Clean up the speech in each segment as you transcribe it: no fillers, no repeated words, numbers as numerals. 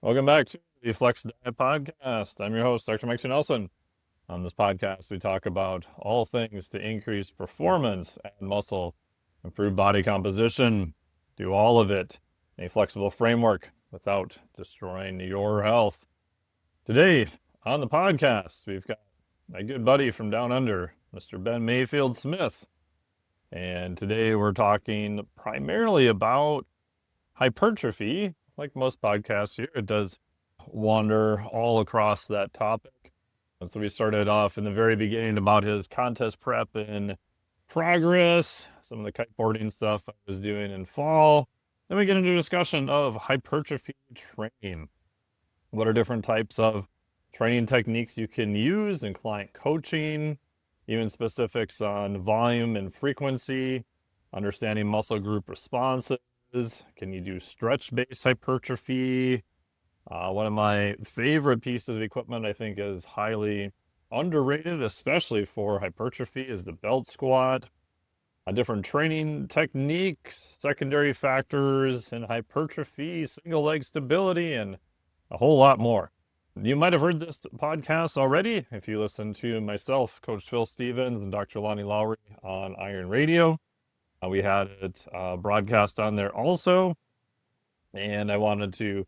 Welcome back to the Flex Diet Podcast. I'm your host, Dr. Mike Nelson. On this podcast, we talk about all things to increase performance and muscle, improve body composition, do all of it in a flexible framework without destroying your health. Today on the podcast, we've got my good buddy from down under, Mr. Ben Mayfield Smith. And today we're talking primarily about hypertrophy. Like most podcasts here, it does wander all across that topic. And so we started off in the very beginning about his contest prep and progress, some of the kiteboarding stuff I was doing in fall. Then we get into a discussion of hypertrophy training. What are different types of training techniques you can use in client coaching, even specifics on volume and frequency, understanding muscle group responses. Can you do stretch-based hypertrophy? One of my favorite pieces of equipment I think is highly underrated, especially for hypertrophy, is the belt squat. Different training techniques, secondary factors in hypertrophy, single leg stability, and a whole lot more. You might have heard this podcast already if you listen to myself, Coach Phil Stevens, and Dr. Lonnie Lowry on Iron Radio. We had it broadcast on there also, and I wanted to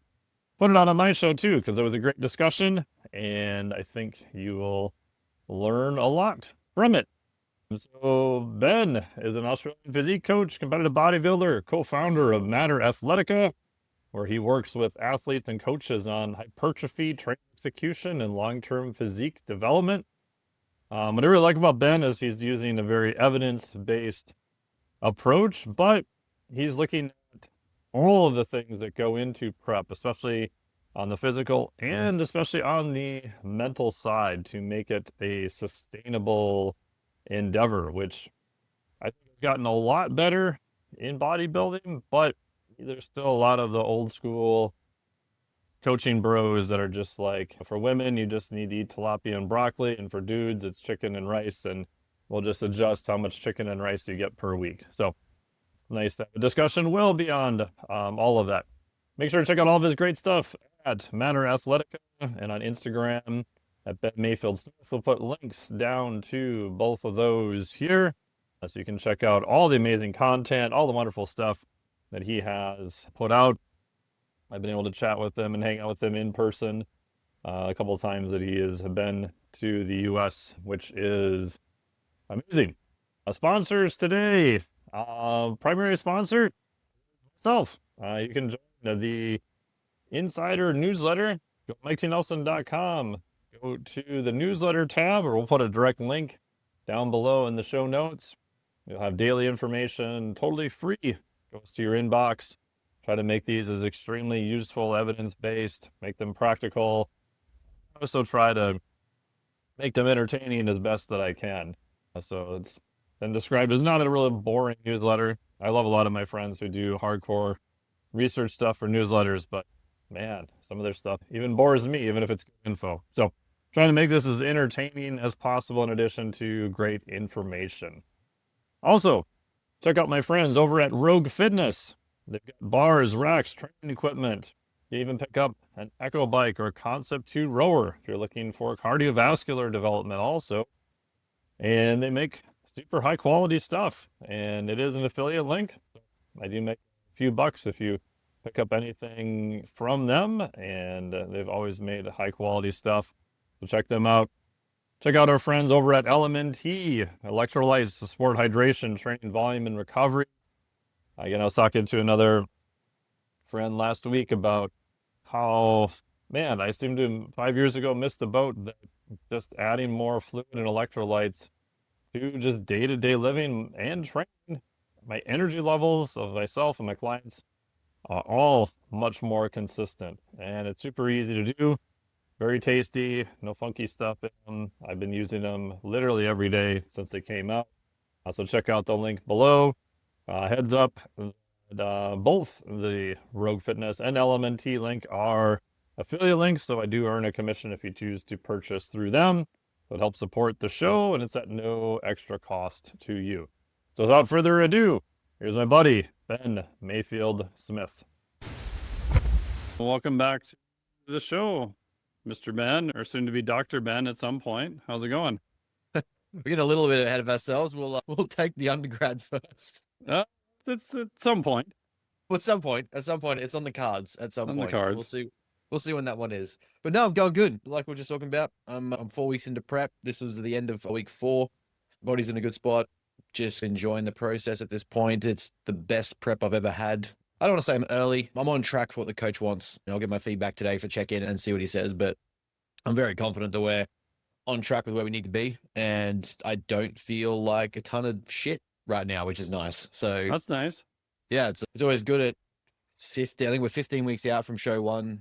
put it on my show too because it was a great discussion, and I think you will learn a lot from it. So Ben is an Australian physique coach, competitive bodybuilder, co-founder of Matter Athletica, where he works with athletes and coaches on hypertrophy, training execution, and long-term physique development. What I really like about Ben is he's using a very evidence-based approach, but he's looking at all of the things that go into prep, especially on the physical and especially on the mental side, to make it a sustainable endeavor, which I think has gotten a lot better in bodybuilding, but there's still a lot of the old school coaching bros that are just like, for women, you just need to eat tilapia and broccoli, and for dudes, it's chicken and rice, and we'll just adjust how much chicken and rice you get per week. So nice to have a discussion well beyond all of that. Make sure to check out all of his great stuff at Matter Athletica and on Instagram at Ben Mayfield Smith. We'll put links down to both of those here so you can check out all the amazing content, all the wonderful stuff that he has put out. I've been able to chat with him and hang out with him in person a couple of times that he has been to the U.S., which is amazing. Sponsors today. Primary sponsor, myself. You can join the Insider newsletter. Go to MikeTNelson.com. Go to the newsletter tab, or we'll put a direct link down below in the show notes. You'll have daily information, totally free. Goes to your inbox. Try to make these as extremely useful, evidence-based, make them practical. Also try to make them entertaining as best that I can. So it's been described as not a really boring newsletter. I love a lot of my friends who do hardcore research stuff for newsletters, but man, some of their stuff even bores me, even if it's good info. So trying to make this as entertaining as possible in addition to great information. Also, check out my friends over at Rogue Fitness. They've got bars, racks, training equipment. You even pick up an Echo bike or a Concept 2 rower if you're looking for cardiovascular development also. And they make super high quality stuff, and it is an affiliate link. I do make a few bucks if you pick up anything from them, and they've always made high quality stuff. So check them out. Check out our friends over at LMNT, electrolytes to support hydration, training volume, and recovery. Again, I was talking to another friend last week about how, man, I seemed to 5 years ago missed the boat that just adding more fluid and electrolytes to just day-to-day living and training, my energy levels of myself and my clients are all much more consistent. And it's super easy to do, very tasty, no funky stuff in them. I've been using them literally every day since they came out. So check out the link below. Heads up, both the Rogue Fitness and LMNT link are affiliate links, so I do earn a commission if you choose to purchase through them. So it helps support the show, and it's at no extra cost to you. So without further ado, here's my buddy, Ben Mayfield Smith. Welcome back to to the show, Mr. Ben, or soon to be Dr. Ben at some point. How's it going? We're getting a little bit ahead of ourselves. We'll take the undergrad first. That's at some point Well, at some point, it's on the cards. At some on the point, cards. we'll see when that one is. But no, I'm going good. Like we are just talking about, I'm 4 weeks into prep. This was the end of week 4. Body's in a good spot. Just enjoying the process at this point. It's the best prep I've ever had. I don't want to say I'm early. I'm on track for what the coach wants. I'll get my feedback today for check-in and see what he says. But I'm very confident that we're on track with where we need to be. And I don't feel like a ton of shit right now, which is nice. So That's nice. yeah, it's always good at 50. I think we're 15 weeks out from show 1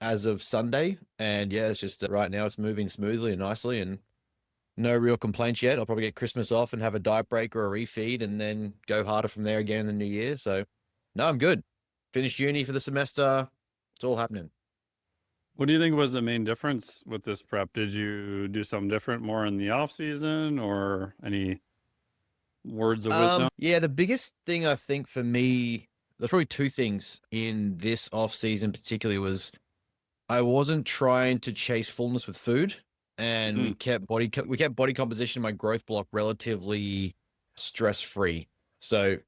as of Sunday. And yeah, it's just right now it's moving smoothly and nicely and no real complaints yet. I'll probably get Christmas off and have a diet break or a refeed and then go harder from there again in the new year. So no, I'm good. Finished uni for the semester. It's all happening. What do you think was the main difference with this prep? Did you do something different more in the off season, or any words of wisdom? Yeah, the biggest thing I think for me, there's probably 2 things in this off season particularly was I wasn't trying to chase fullness with food, and we kept body composition in my growth block relatively stress free. So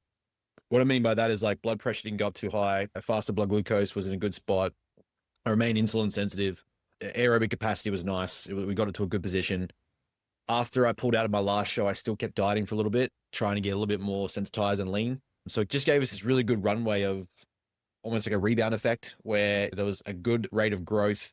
what I mean by that is like blood pressure didn't go up too high. A faster blood glucose was in a good spot. I remain insulin sensitive. Aerobic capacity was nice. We got it to a good position. After I pulled out of my last show, I still kept dieting for a little bit, trying to get a little bit more sensitized and lean. So it just gave us this really good runway of almost like a rebound effect where there was a good rate of growth.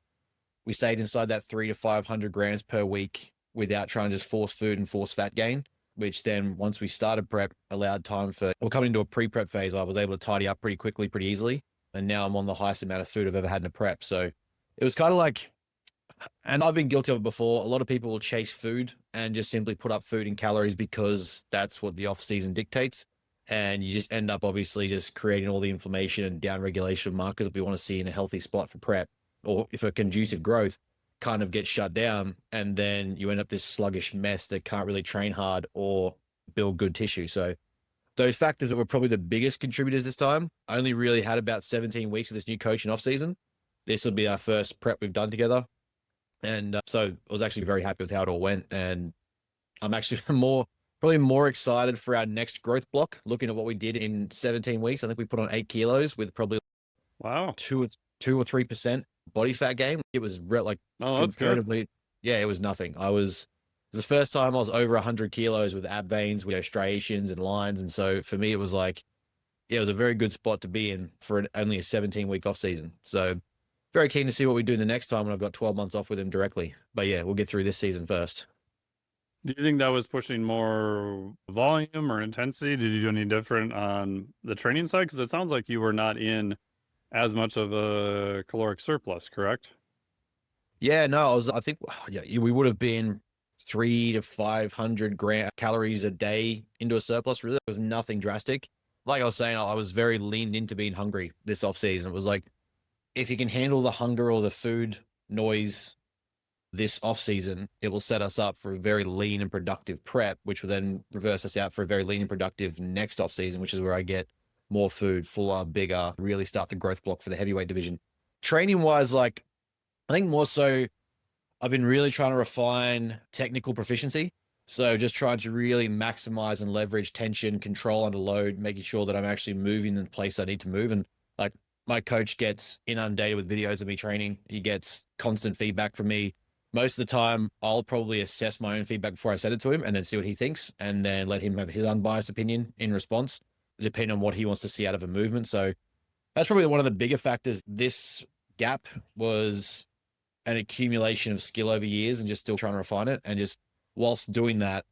We stayed inside that 300 to 500 grams per week without trying to just force food and force fat gain, which then once we started prep allowed time for, we're coming into a pre-prep phase. I was able to tidy up pretty quickly, pretty easily. And now I'm on the highest amount of food I've ever had in a prep. So it was kind of like, and I've been guilty of it before. A lot of people will chase food and just simply put up food and calories because that's what the off season dictates. And you just end up obviously just creating all the inflammation and downregulation markers that we want to see in a healthy spot for prep, or if a conducive growth kind of gets shut down. And then you end up this sluggish mess that can't really train hard or build good tissue. So those factors that were probably the biggest contributors this time. I only really had about 17 weeks with this new coach in off season. This will be our first prep we've done together. And so I was actually very happy with how it all went. And I'm actually probably more excited for our next growth block, looking at what we did in 17 weeks. I think we put on 8 kilos with probably 2 or 3% body fat gain. It was comparatively, yeah, it was nothing. It was the first time I was over 100 kilos with ab veins, with striations and lines. And so for me, it was like, yeah, it was a very good spot to be in for only a 17-week off season. So very keen to see what we do the next time when I've got 12 months off with him directly. But yeah, we'll get through this season first. Do you think that was pushing more volume or intensity? Did you do any different on the training side? Because it sounds like you were not in as much of a caloric surplus, correct? Yeah, no, I think we would have been 300 to 500 calories a day into a surplus. Really, it was nothing drastic. Like I was saying, I was very leaned into being hungry this off season. It was like, if you can handle the hunger or the food noise this off season, it will set us up for a very lean and productive prep, which will then reverse us out for a very lean and productive next off season, which is where I get more food, fuller, bigger, really start the growth block for the heavyweight division. Training wise, like I think more so I've been really trying to refine technical proficiency. So just trying to really maximize and leverage tension, control under load, making sure that I'm actually moving in the place I need to move. And like my coach gets inundated with videos of me training. He gets constant feedback from me. Most of the time, I'll probably assess my own feedback before I send it to him and then see what he thinks and then let him have his unbiased opinion in response, depending on what he wants to see out of a movement. So that's probably one of the bigger factors. This gap was an accumulation of skill over years and just still trying to refine it. And just whilst doing that,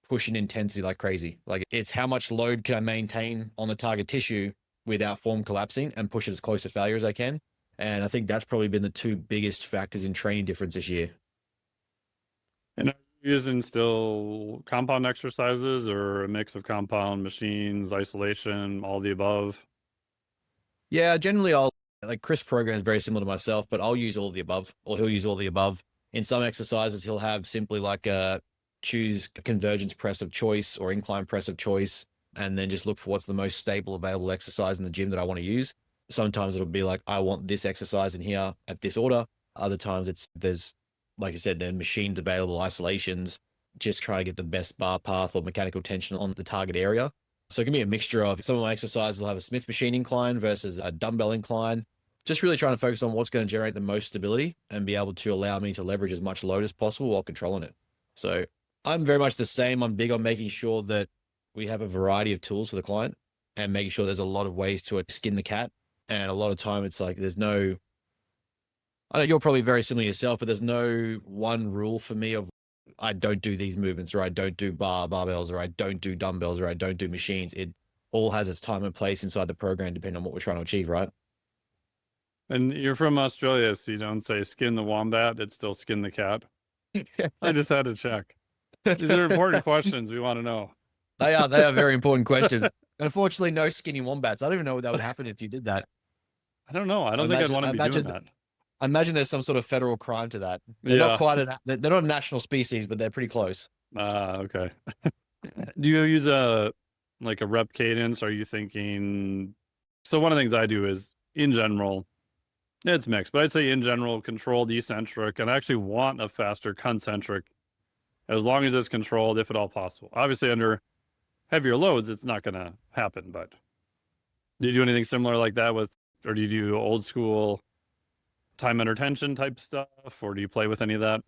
pushing intensity like crazy. Like it's how much load can I maintain on the target tissue without form collapsing and push it as close to failure as I can. And I think that's probably been the 2 biggest factors in training difference this year. And are you using still compound exercises or a mix of compound, machines, isolation, all the above? Yeah, generally like Chris' program is very similar to myself, but I'll use all the above, or he'll use all the above. In some exercises, he'll have simply like choose a convergence press of choice or incline press of choice, and then just look for what's the most stable available exercise in the gym that I want to use. Sometimes it'll be like, I want this exercise in here at this order. Other times there's, like I said, there are machines available, isolations, just try to get the best bar path or mechanical tension on the target area. So it can be a mixture of some of my exercises will have a Smith machine incline versus a dumbbell incline. Just really trying to focus on what's going to generate the most stability and be able to allow me to leverage as much load as possible while controlling it. So I'm very much the same. I'm big on making sure that we have a variety of tools for the client and making sure there's a lot of ways to skin the cat. And a lot of time it's like, there's no, I know you're probably very similar yourself, but there's no one rule for me of I don't do these movements, or I don't do barbells, or I don't do dumbbells, or I don't do machines. It all has its time and place inside the program, depending on what we're trying to achieve, right? And you're from Australia, so you don't say skin the wombat, it's still skin the cat. I just had to check. These are important questions we want to know. They are very important questions. Unfortunately, no skinny wombats. I don't even know what that would happen if you did that. I don't know. I don't think I'd want to be doing that. I imagine there's some sort of federal crime to that. They're not quite they're not a national species, but they're pretty close. Okay. Do you use a rep cadence? Are you thinking? So one of the things I do is, in general, it's mixed, but I'd say in general, controlled eccentric, and I actually want a faster concentric as long as it's controlled, if at all possible. Obviously, under heavier loads, it's not going to happen, but do you do anything similar like that or do you do old school time under tension type stuff, or do you play with any of that?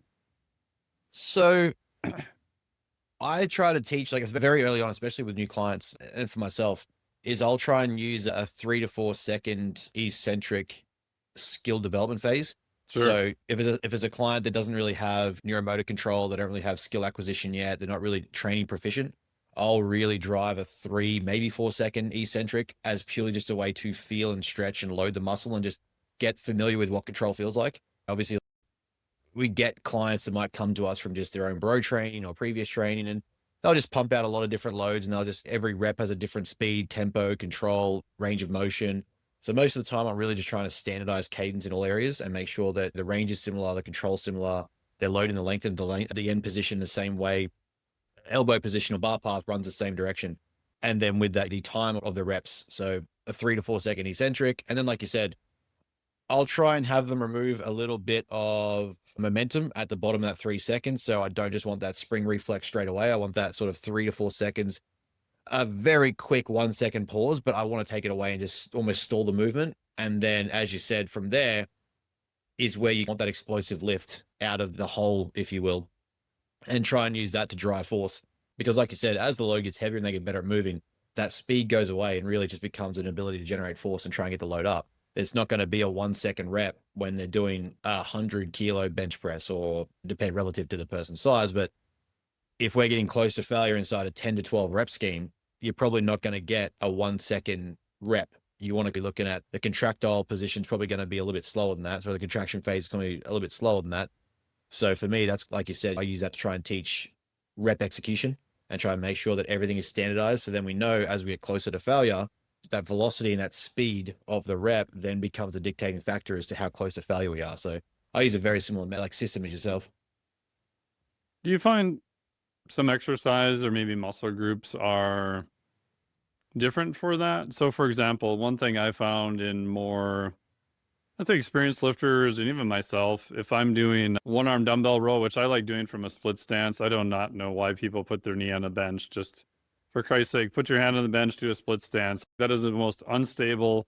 So I try to teach, like very early on, especially with new clients and for myself, is I'll try and use a 3 to 4 second eccentric skill development phase. Sure. So if it's a client that doesn't really have neuromotor control, they don't really have skill acquisition yet, they're not really training proficient, I'll really drive a 3, maybe 4 second eccentric as purely just a way to feel and stretch and load the muscle and just get familiar with what control feels like. Obviously, we get clients that might come to us from just their own bro training or previous training, and they'll just pump out a lot of different loads, and every rep has a different speed, tempo, control, range of motion. So most of the time, I'm really just trying to standardize cadence in all areas and make sure that the range is similar, the control similar, they're loading the length and the end position the same way, elbow position or bar path runs the same direction. And then with that, the time of the reps. So a 3 to 4 second eccentric. And then, like you said, I'll try and have them remove a little bit of momentum at the bottom of that 3 seconds. So I don't just want that spring reflex straight away. I want that sort of 3 to 4 seconds, a very quick 1 second pause, but I want to take it away and just almost stall the movement. And then, as you said, from there is where you want that explosive lift out of the hole, if you will, and try and use that to drive force. Because like you said, as the load gets heavier and they get better at moving, that speed goes away and really just becomes an ability to generate force and try and get the load up. It's not going to be a 1 second rep when they're doing a 100 kilo bench press, or depend relative to the person's size. But if we're getting close to failure inside a 10 to 12 rep scheme, you're probably not going to get a 1 second rep. You want to be looking at the contractile position is probably going to be a little bit slower than that. So the contraction phase is going to be a little bit slower than that. So for me, that's, like you said, I use that to try and teach rep execution and try and make sure that everything is standardized. So then we know as we get closer to failure, that velocity and that speed of the rep then becomes a dictating factor as to how close to failure we are. So I use a very similar system as yourself. Do you find some exercise or maybe muscle groups are different for that? So for example, one thing I found in more, I think, experienced lifters and even myself, if I'm doing one arm dumbbell row, which I like doing from a split stance, I do not know why people put their knee on the bench. Just for Christ's sake, put your hand on the bench, do a split stance. That is the most unstable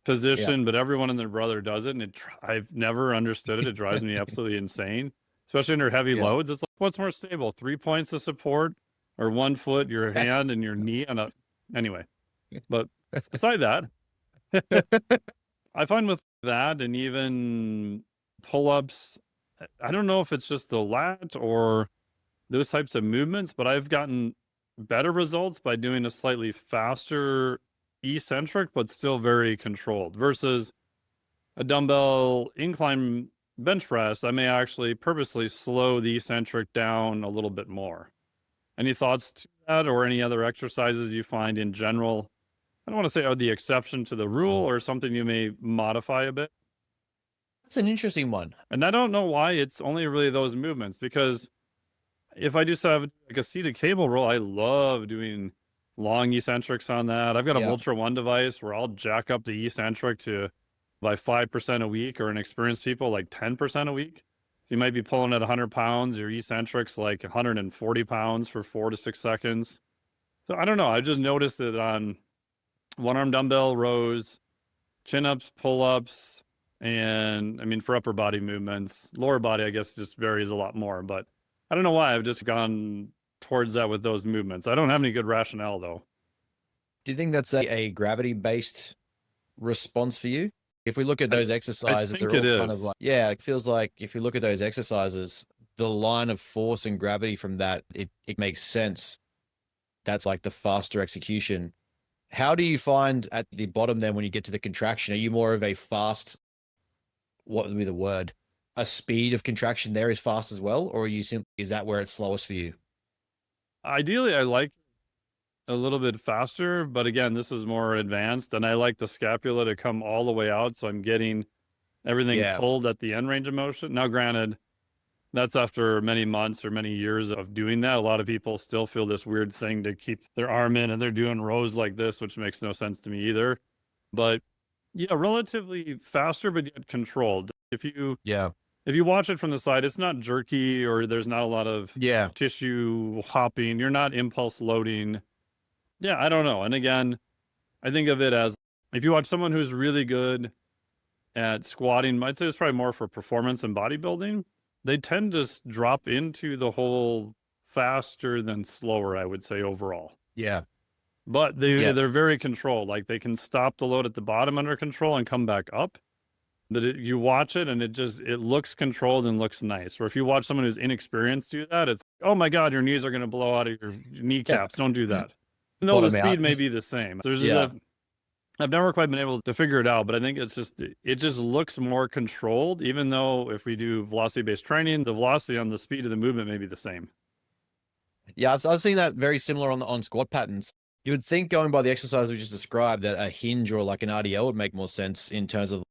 position, but everyone and their brother does it. And I've never understood it. It drives me absolutely insane, especially under heavy loads. It's like, what's more stable, 3 points of support or 1 foot, your hand and your knee on a, anyway. But beside that, I find with that and even pull-ups, I don't know if it's just the lat or those types of movements, but I've gotten better results by doing a slightly faster eccentric, but still very controlled, versus a dumbbell incline bench press. I may actually purposely slow the eccentric down a little bit more. Any thoughts to that, or any other exercises you find in general? I don't want to say are the exception to the rule, or something you may modify a bit. That's an interesting one. And I don't know why it's only really those movements, because if I just have like a seated cable roll, I love doing long eccentrics on that. I've got a Yeah. Ultra One device where I'll jack up the eccentric to by 5% a week, or in experienced people like 10% a week. So you might be pulling at 100 pounds, your eccentrics like 140 pounds for 4 to 6 seconds. So I don't know. I just noticed it on one arm dumbbell rows, chin ups, pull ups, and I mean, for upper body movements, lower body, I guess, just varies a lot more. But I don't know why I've just gone towards that with those movements. I don't have any good rationale, though. Do you think that's a gravity based response for you? If we look at those I exercises, think they're it all kind of is. like, yeah, it feels like if you look at those exercises, the line of force and gravity from that, it makes sense. That's like the faster execution. How do you find at the bottom then when you get to the contraction? Are you more of a fast, what would be the word? A speed of contraction there is fast as well? Or are you simply, is that where it's slowest for you? Ideally, I like a little bit faster, but again, this is more advanced, and I like the scapula to come all the way out, so I'm getting everything Yeah. pulled at the end range of motion. Now, granted, that's after many months or many years of doing that. A lot of people still feel this weird thing to keep their arm in, and they're doing rows like this, which makes no sense to me either. But yeah, relatively faster, but yet controlled. Yeah. If you watch it from the side, it's not jerky, or there's not a lot of Yeah. tissue hopping. You're not impulse loading. Yeah, I don't know. And again, I think of it as if you watch someone who's really good at squatting, I'd say it's probably more for performance and bodybuilding. They tend to drop into the whole faster than slower, I would say overall. Yeah. But Yeah. they're very controlled. Like they can stop the load at the bottom under control and come back up. You watch it and it looks controlled and looks nice. Or if you watch someone who's inexperienced do that, it's, oh my God, your knees are going to blow out of your kneecaps. Don't do that. No, the Bottom out. speed may be the same. Yeah. I've never quite been able to figure it out, but I think it just looks more controlled, even though if we do velocity-based training, the velocity on the speed of the movement may be the same. Yeah, I've seen that very similar on squat patterns. You would think going by the exercise we just described that a hinge or like an RDL would make more sense in terms of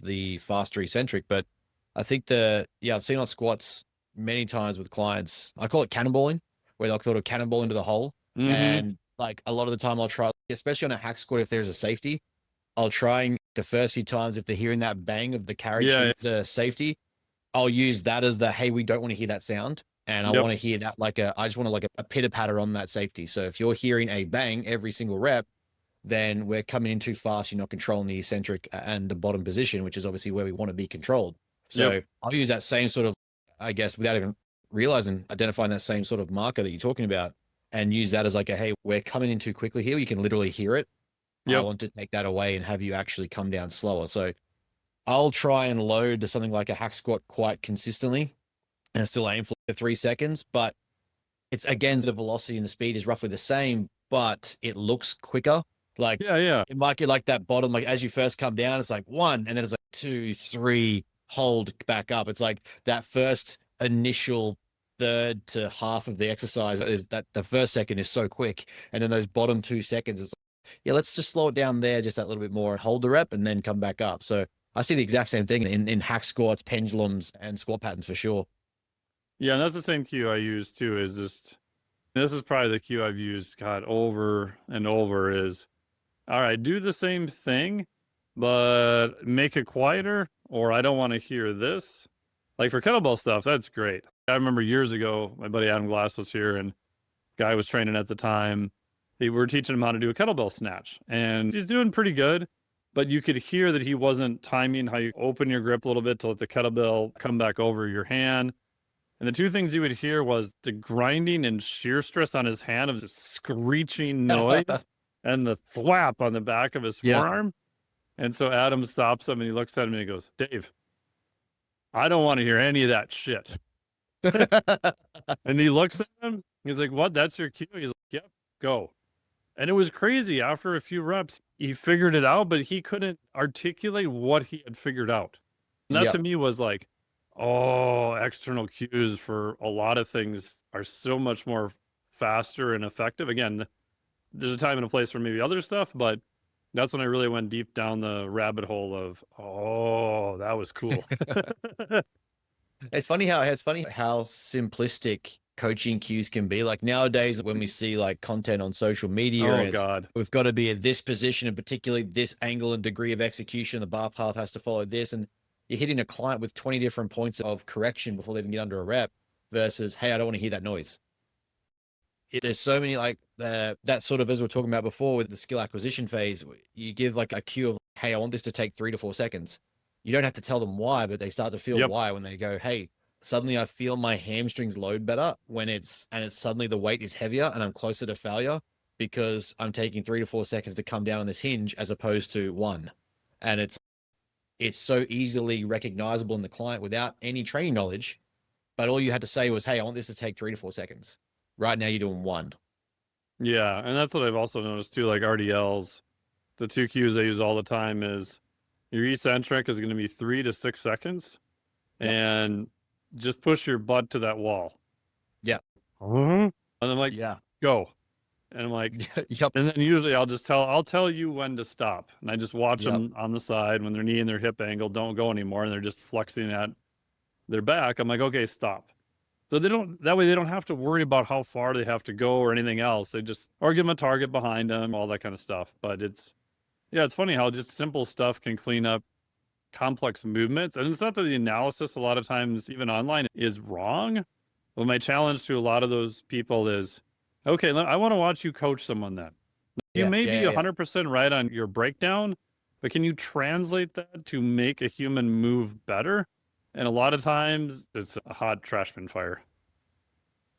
the faster eccentric, but I think I've seen on squats many times with clients. I call it cannonballing, where they'll sort of cannonball into the hole. Mm-hmm. And like a lot of the time I'll try, especially on a hack squat, if there's a safety, I'll try the first few times if they're hearing that bang of the carriage through the safety, I'll use that as the, hey, we don't want to hear that sound. And I want to hear that I just want to like a pitter patter on that safety. So if you're hearing a bang every single rep, then we're coming in too fast. You're not controlling the eccentric and the bottom position, which is obviously where we want to be controlled. So I'll use that same sort of, I guess, without even realizing, identifying that same sort of marker that you're talking about and use that as like a, hey, we're coming in too quickly here. You can literally hear it. I want to take that away and have you actually come down slower. So I'll try and load to something like a hack squat quite consistently and still aim for the 3 seconds, but it's again, the velocity and the speed is roughly the same, but it looks quicker. Like, it might get like that bottom, like as you first come down, it's like 1, and then it's like 2, 3, hold back up. It's like that first initial third to half of the exercise is that the first second is so quick. And then those bottom 2 seconds is like, yeah, let's just slow it down there just that little bit more and hold the rep and then come back up. So I see the exact same thing in hack squats, pendulums, and squat patterns for sure. Yeah, and that's the same cue I use too, is just, this is probably the cue I've used, God, over and over is, all right, do the same thing, but make it quieter, or I don't want to hear this. Like for kettlebell stuff, that's great. I remember years ago, my buddy Adam Glass was here and guy was training at the time. They were teaching him how to do a kettlebell snatch and he's doing pretty good, but you could hear that he wasn't timing how you open your grip a little bit to let the kettlebell come back over your hand. And the two things you would hear was the grinding and shear stress on his hand of just screeching noise and the thwap on the back of his forearm. And so Adam stops him and he looks at him and he goes, Dave, I don't want to hear any of that shit. And he looks at him. He's like, what? That's your cue? He's like, yep, go. And it was crazy. After a few reps, he figured it out, but he couldn't articulate what he had figured out. And that to me was like, oh, external cues for a lot of things are so much more faster and effective. Again, there's a time and a place for maybe other stuff, but that's when I really went deep down the rabbit hole of, oh, that was cool. It's funny how simplistic coaching cues can be. Like nowadays, when we see like content on social media, Oh and God. we've got to be at this position and particularly this angle and degree of execution, the bar path has to follow this. And you're hitting a client with 20 different points of correction before they even get under a rep versus, hey, I don't want to hear that noise. There's so many like that sort of, as we we're talking about before with the skill acquisition phase, you give like a cue of, hey, I want this to take 3 to 4 seconds. You don't have to tell them why, but they start to feel why when they go, hey, suddenly I feel my hamstrings load better when it's suddenly the weight is heavier and I'm closer to failure because I'm taking 3 to 4 seconds to come down on this hinge as opposed to 1. And it's so easily recognizable in the client without any training knowledge. But all you had to say was, hey, I want this to take 3 to 4 seconds. Right now you're doing 1. Yeah, and that's what I've also noticed too, like RDLs. The 2 cues I use all the time is your eccentric is going to be 3 to 6 seconds. Yep. And just push your butt to that wall. Yeah. And I'm like, Yeah. go. And I'm like, yep. And then usually I'll tell you when to stop. And I just watch them on the side when their knee and their hip angle don't go anymore and they're just flexing at their back. I'm like, okay, stop. So that way they don't have to worry about how far they have to go or anything else. They just, or give them a target behind them, all that kind of stuff. But it's funny how just simple stuff can clean up complex movements. And it's not that the analysis a lot of times, even online, is wrong. But my challenge to a lot of those people is, okay, I want to watch you coach someone then. You may be 100% right on your breakdown, but can you translate that to make a human move better? And a lot of times it's a hot trash bin fire.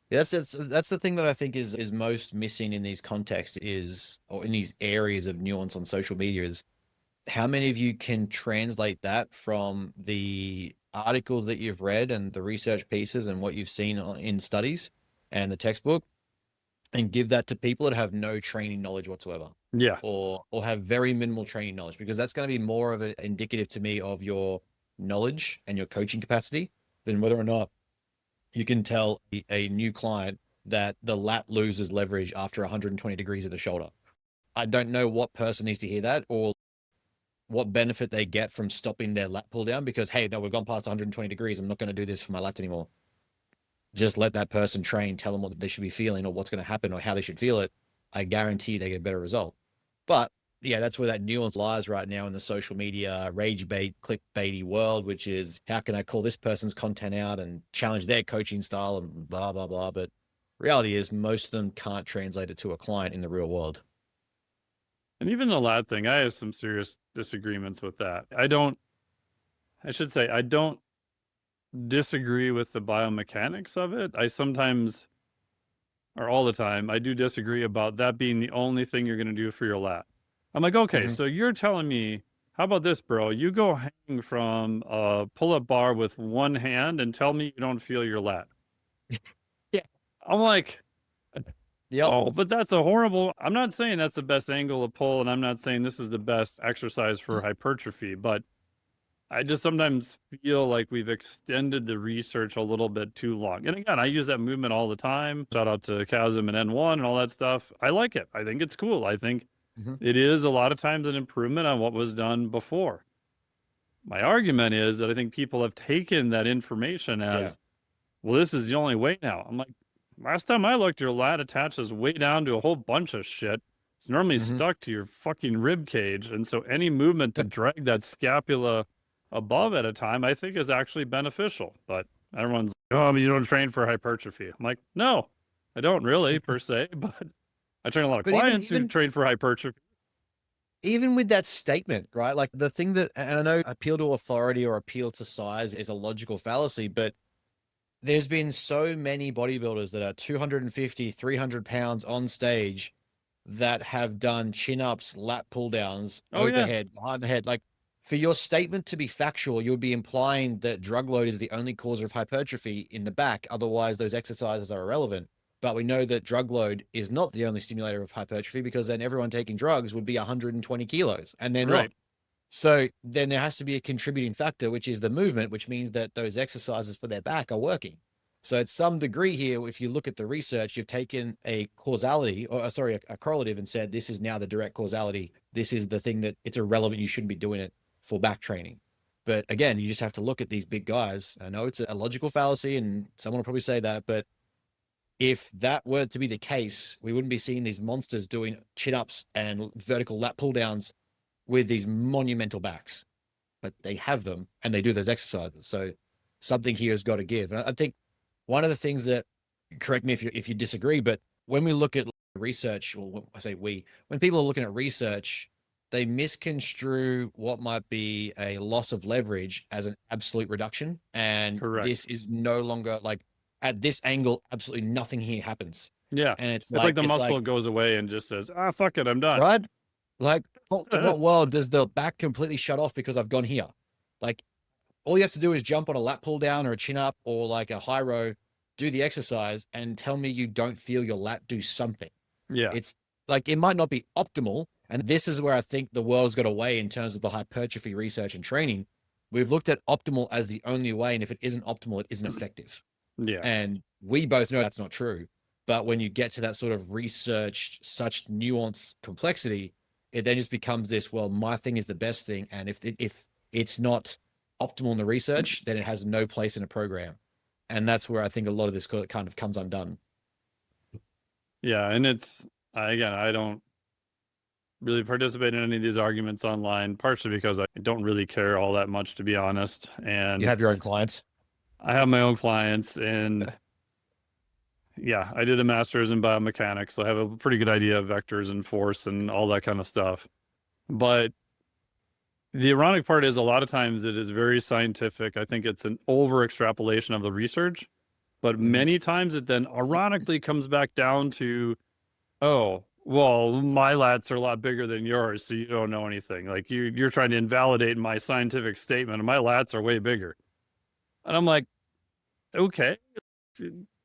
That's the thing that I think is most missing in these contexts or in these areas of nuance on social media is how many of you can translate that from the articles that you've read and the research pieces and what you've seen in studies and the textbook and give that to people that have no training knowledge whatsoever. Yeah. Or have very minimal training knowledge, because that's going to be more of an indicative to me of your knowledge and your coaching capacity than whether or not you can tell a new client that the lat loses leverage after 120 degrees of the shoulder. I don't know what person needs to hear that or what benefit they get from stopping their lat pull down because, hey, no, we've gone past 120 degrees. I'm not going to do this for my lats anymore. Just let that person train, tell them what they should be feeling or what's going to happen or how they should feel it. I guarantee they get a better result. But yeah, that's where that nuance lies right now in the social media rage bait, clickbaity world, which is how can I call this person's content out and challenge their coaching style and blah, blah, blah. But reality is most of them can't translate it to a client in the real world. And even the lat thing, I have some serious disagreements with that. I don't disagree with the biomechanics of it. I sometimes, or all the time, I do disagree about that being the only thing you're going to do for your lat. I'm like, okay, so you're telling me, how about this, bro? You go hang from a pull-up bar with one hand and tell me you don't feel your lat. Yeah. I'm like, yep. Oh, but that's a horrible, I'm not saying that's the best angle of pull, and I'm not saying this is the best exercise for hypertrophy, but I just sometimes feel like we've extended the research a little bit too long. And again, I use that movement all the time. Shout out to Chasm and N1 and all that stuff. I like it. I think it's cool. I think it is a lot of times an improvement on what was done before. My argument is that I think people have taken that information as, well, this is the only way now. I'm like, last time I looked, your lat attaches way down to a whole bunch of shit. It's normally stuck to your fucking rib cage. And so any movement to drag that scapula above at a time, I think is actually beneficial. But everyone's like, oh, but you don't train for hypertrophy. I'm like, no, I don't really per se, but I train a lot of clients who train for hypertrophy. Even with that statement, right? Like the thing that, and I know appeal to authority or appeal to size is a logical fallacy, but there's been so many bodybuilders that are 250, 300 pounds on stage that have done chin-ups, lat pull-downs, overhead, behind the head. Like for your statement to be factual, you'll be implying that drug load is the only cause of hypertrophy in the back. Otherwise, those exercises are irrelevant. But we know that drug load is not the only stimulator of hypertrophy because then everyone taking drugs would be 120 kilos and they're not. So then there has to be a contributing factor, which is the movement, which means that those exercises for their back are working. So at some degree here, if you look at the research, you've taken a causality or a correlative and said, this is now the direct causality. This is the thing that it's irrelevant. You shouldn't be doing it for back training. But again, you just have to look at these big guys. I know it's a logical fallacy and someone will probably say that, but if that were to be the case, we wouldn't be seeing these monsters doing chin-ups and vertical lat pull-downs with these monumental backs. But they have them and they do those exercises. So something here has got to give. And I think one of the things that, correct me if you disagree, but when we look at research, or I say when people are looking at research, they misconstrue what might be a loss of leverage as an absolute reduction. And Correct. this is no longer like, at this angle, absolutely nothing here happens. Yeah. And it's like the muscle goes away and just says, fuck it, I'm done. Right? Like, in what world does the back completely shut off because I've gone here? Like, all you have to do is jump on a lat pull down or a chin up or like a high row, do the exercise and tell me you don't feel your lat do something. Yeah. It's like, it might not be optimal. And this is where I think the world's got away in terms of the hypertrophy research and training. We've looked at optimal as the only way. And if it isn't optimal, it isn't effective. Yeah. And we both know that's not true. But when you get to that sort of research, such nuanced complexity, it then just becomes this, well, my thing is the best thing. And if it's not optimal in the research, then it has no place in a program. And that's where I think a lot of this kind of comes undone. Yeah. And I don't really participate in any of these arguments online, partially because I don't really care all that much, to be honest. And you have your own clients. I have my own clients, and yeah, I did a master's in biomechanics, so I have a pretty good idea of vectors and force and all that kind of stuff. But the ironic part is a lot of times it is very scientific. I think it's an over extrapolation of the research, but many times it then ironically comes back down to, oh, well, my lats are a lot bigger than yours, so you don't know anything. Like you're trying to invalidate my scientific statement, and my lats are way bigger. And I'm like, okay,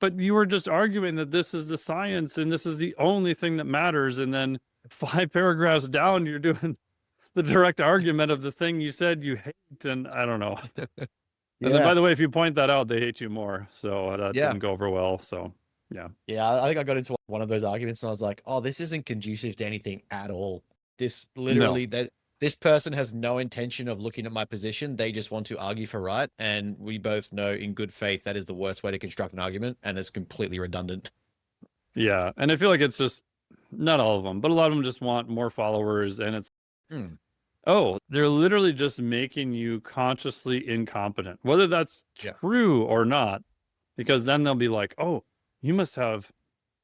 but you were just arguing that this is the science and this is the only thing that matters. And then 5 paragraphs down, you're doing the direct argument of the thing you said you hate. And I don't know. And then, by the way, if you point that out, they hate you more. So that didn't go over well. So, yeah. Yeah, I think I got into one of those arguments and I was like, oh, this isn't conducive to anything at all. This literally, this person has no intention of looking at my position. They just want to argue for right. And we both know in good faith that is the worst way to construct an argument, and it's completely redundant. Yeah. And I feel like it's just not all of them, but a lot of them just want more followers. And it's, they're literally just making you consciously incompetent, whether that's true or not, because then they'll be like, oh, you must have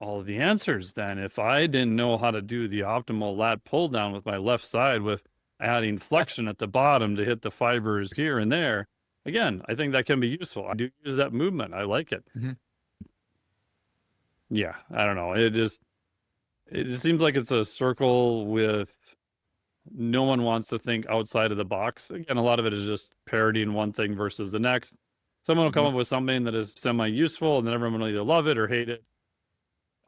all of the answers then. If I didn't know how to do the optimal lat pull down with my left side with adding flexion at the bottom to hit the fibers here and there. Again, I think that can be useful. I do use that movement. I like it. Yeah, I don't know. It just seems like it's a circle with no one wants to think outside of the box. Again, a lot of it is just parodying one thing versus the next. Someone will come up with something that is semi-useful and then everyone will either love it or hate it.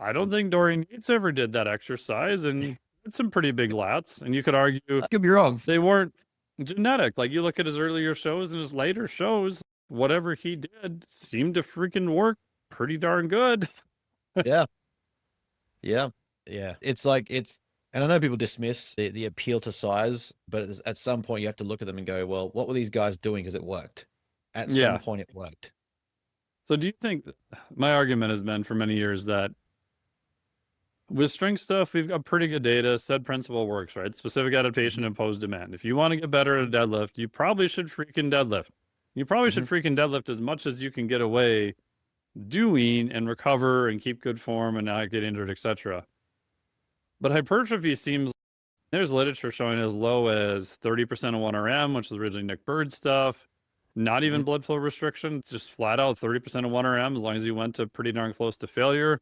I don't think Dorian Yates ever did that exercise, and it's some pretty big lats. And you could argue, I could be wrong, they weren't genetic. Like you look at his earlier shows and his later shows, whatever he did seemed to freaking work pretty darn good. Yeah. It's like, and I know people dismiss the appeal to size, but at some point you have to look at them and go, well, what were these guys doing? Because it worked. At some point it worked. So do you think, my argument has been for many years that with strength stuff, we've got pretty good data. Said principle works, right? Specific adaptation, imposed demand. If you want to get better at a deadlift, you probably should freaking deadlift. You probably should freaking deadlift as much as you can get away doing and recover and keep good form and not get injured, etc. But hypertrophy seems, there's literature showing as low as 30% of 1RM, which is originally Nick Bird stuff. Not even blood flow restriction, just flat out 30% of 1RM as long as you went to pretty darn close to failure.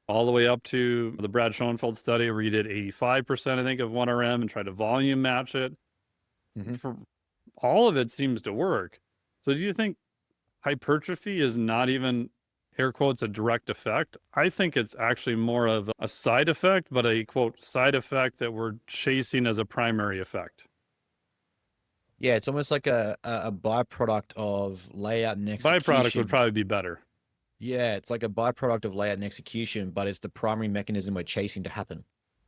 All the way up to the Brad Schoenfeld study where you did 85%, I think, of 1RM and tried to volume match it. For all of it seems to work. So do you think hypertrophy is not even, air quotes, a direct effect? I think it's actually more of a side effect, but a, quote, side effect that we're chasing as a primary effect. Yeah, it's almost like a byproduct of layout and execution. Byproduct would probably be better. Yeah, it's like a byproduct of layout and execution, but it's the primary mechanism we're chasing to happen.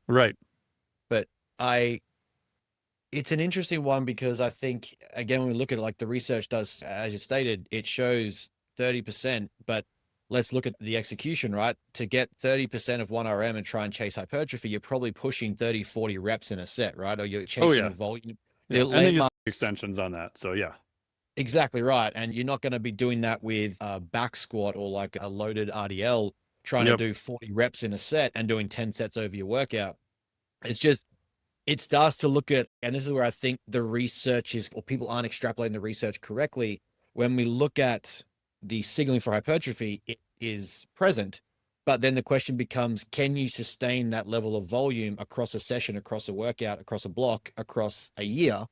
Right. But it's an interesting one because I think, again, when we look at it, like the research does, as you stated, it shows 30%, but let's look at the execution, right? To get 30% of 1RM and try and chase hypertrophy, you're probably pushing 30, 40 reps in a set, right? Or you're chasing volume. Yeah. And then you extensions on that. So yeah. Exactly right. And you're not going to be doing that with a back squat or like a loaded RDL trying to do 40 reps in a set and doing 10 sets over your workout. It's just, it starts to look at, and this is where I think the research is, or people aren't extrapolating the research correctly. When we look at the signaling for hypertrophy, it is present. But then the question becomes, can you sustain that level of volume across a session, across a workout, across a block, across a year,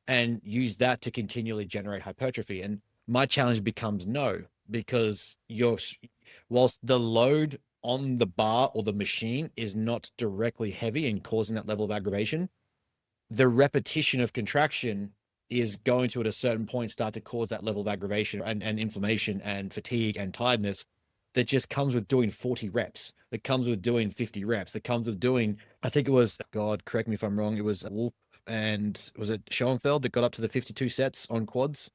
and use that to continually generate hypertrophy? And my challenge becomes no, because whilst the load on the bar or the machine is not directly heavy and causing that level of aggravation, the repetition of contraction is going to, at a certain point, start to cause that level of aggravation and inflammation and fatigue and tiredness that just comes with doing 40 reps, that comes with doing 50 reps, that comes with doing, I think it was, God, correct me if I'm wrong, it was Wolf and was it Schoenfeld that got up to the 52 sets on quads?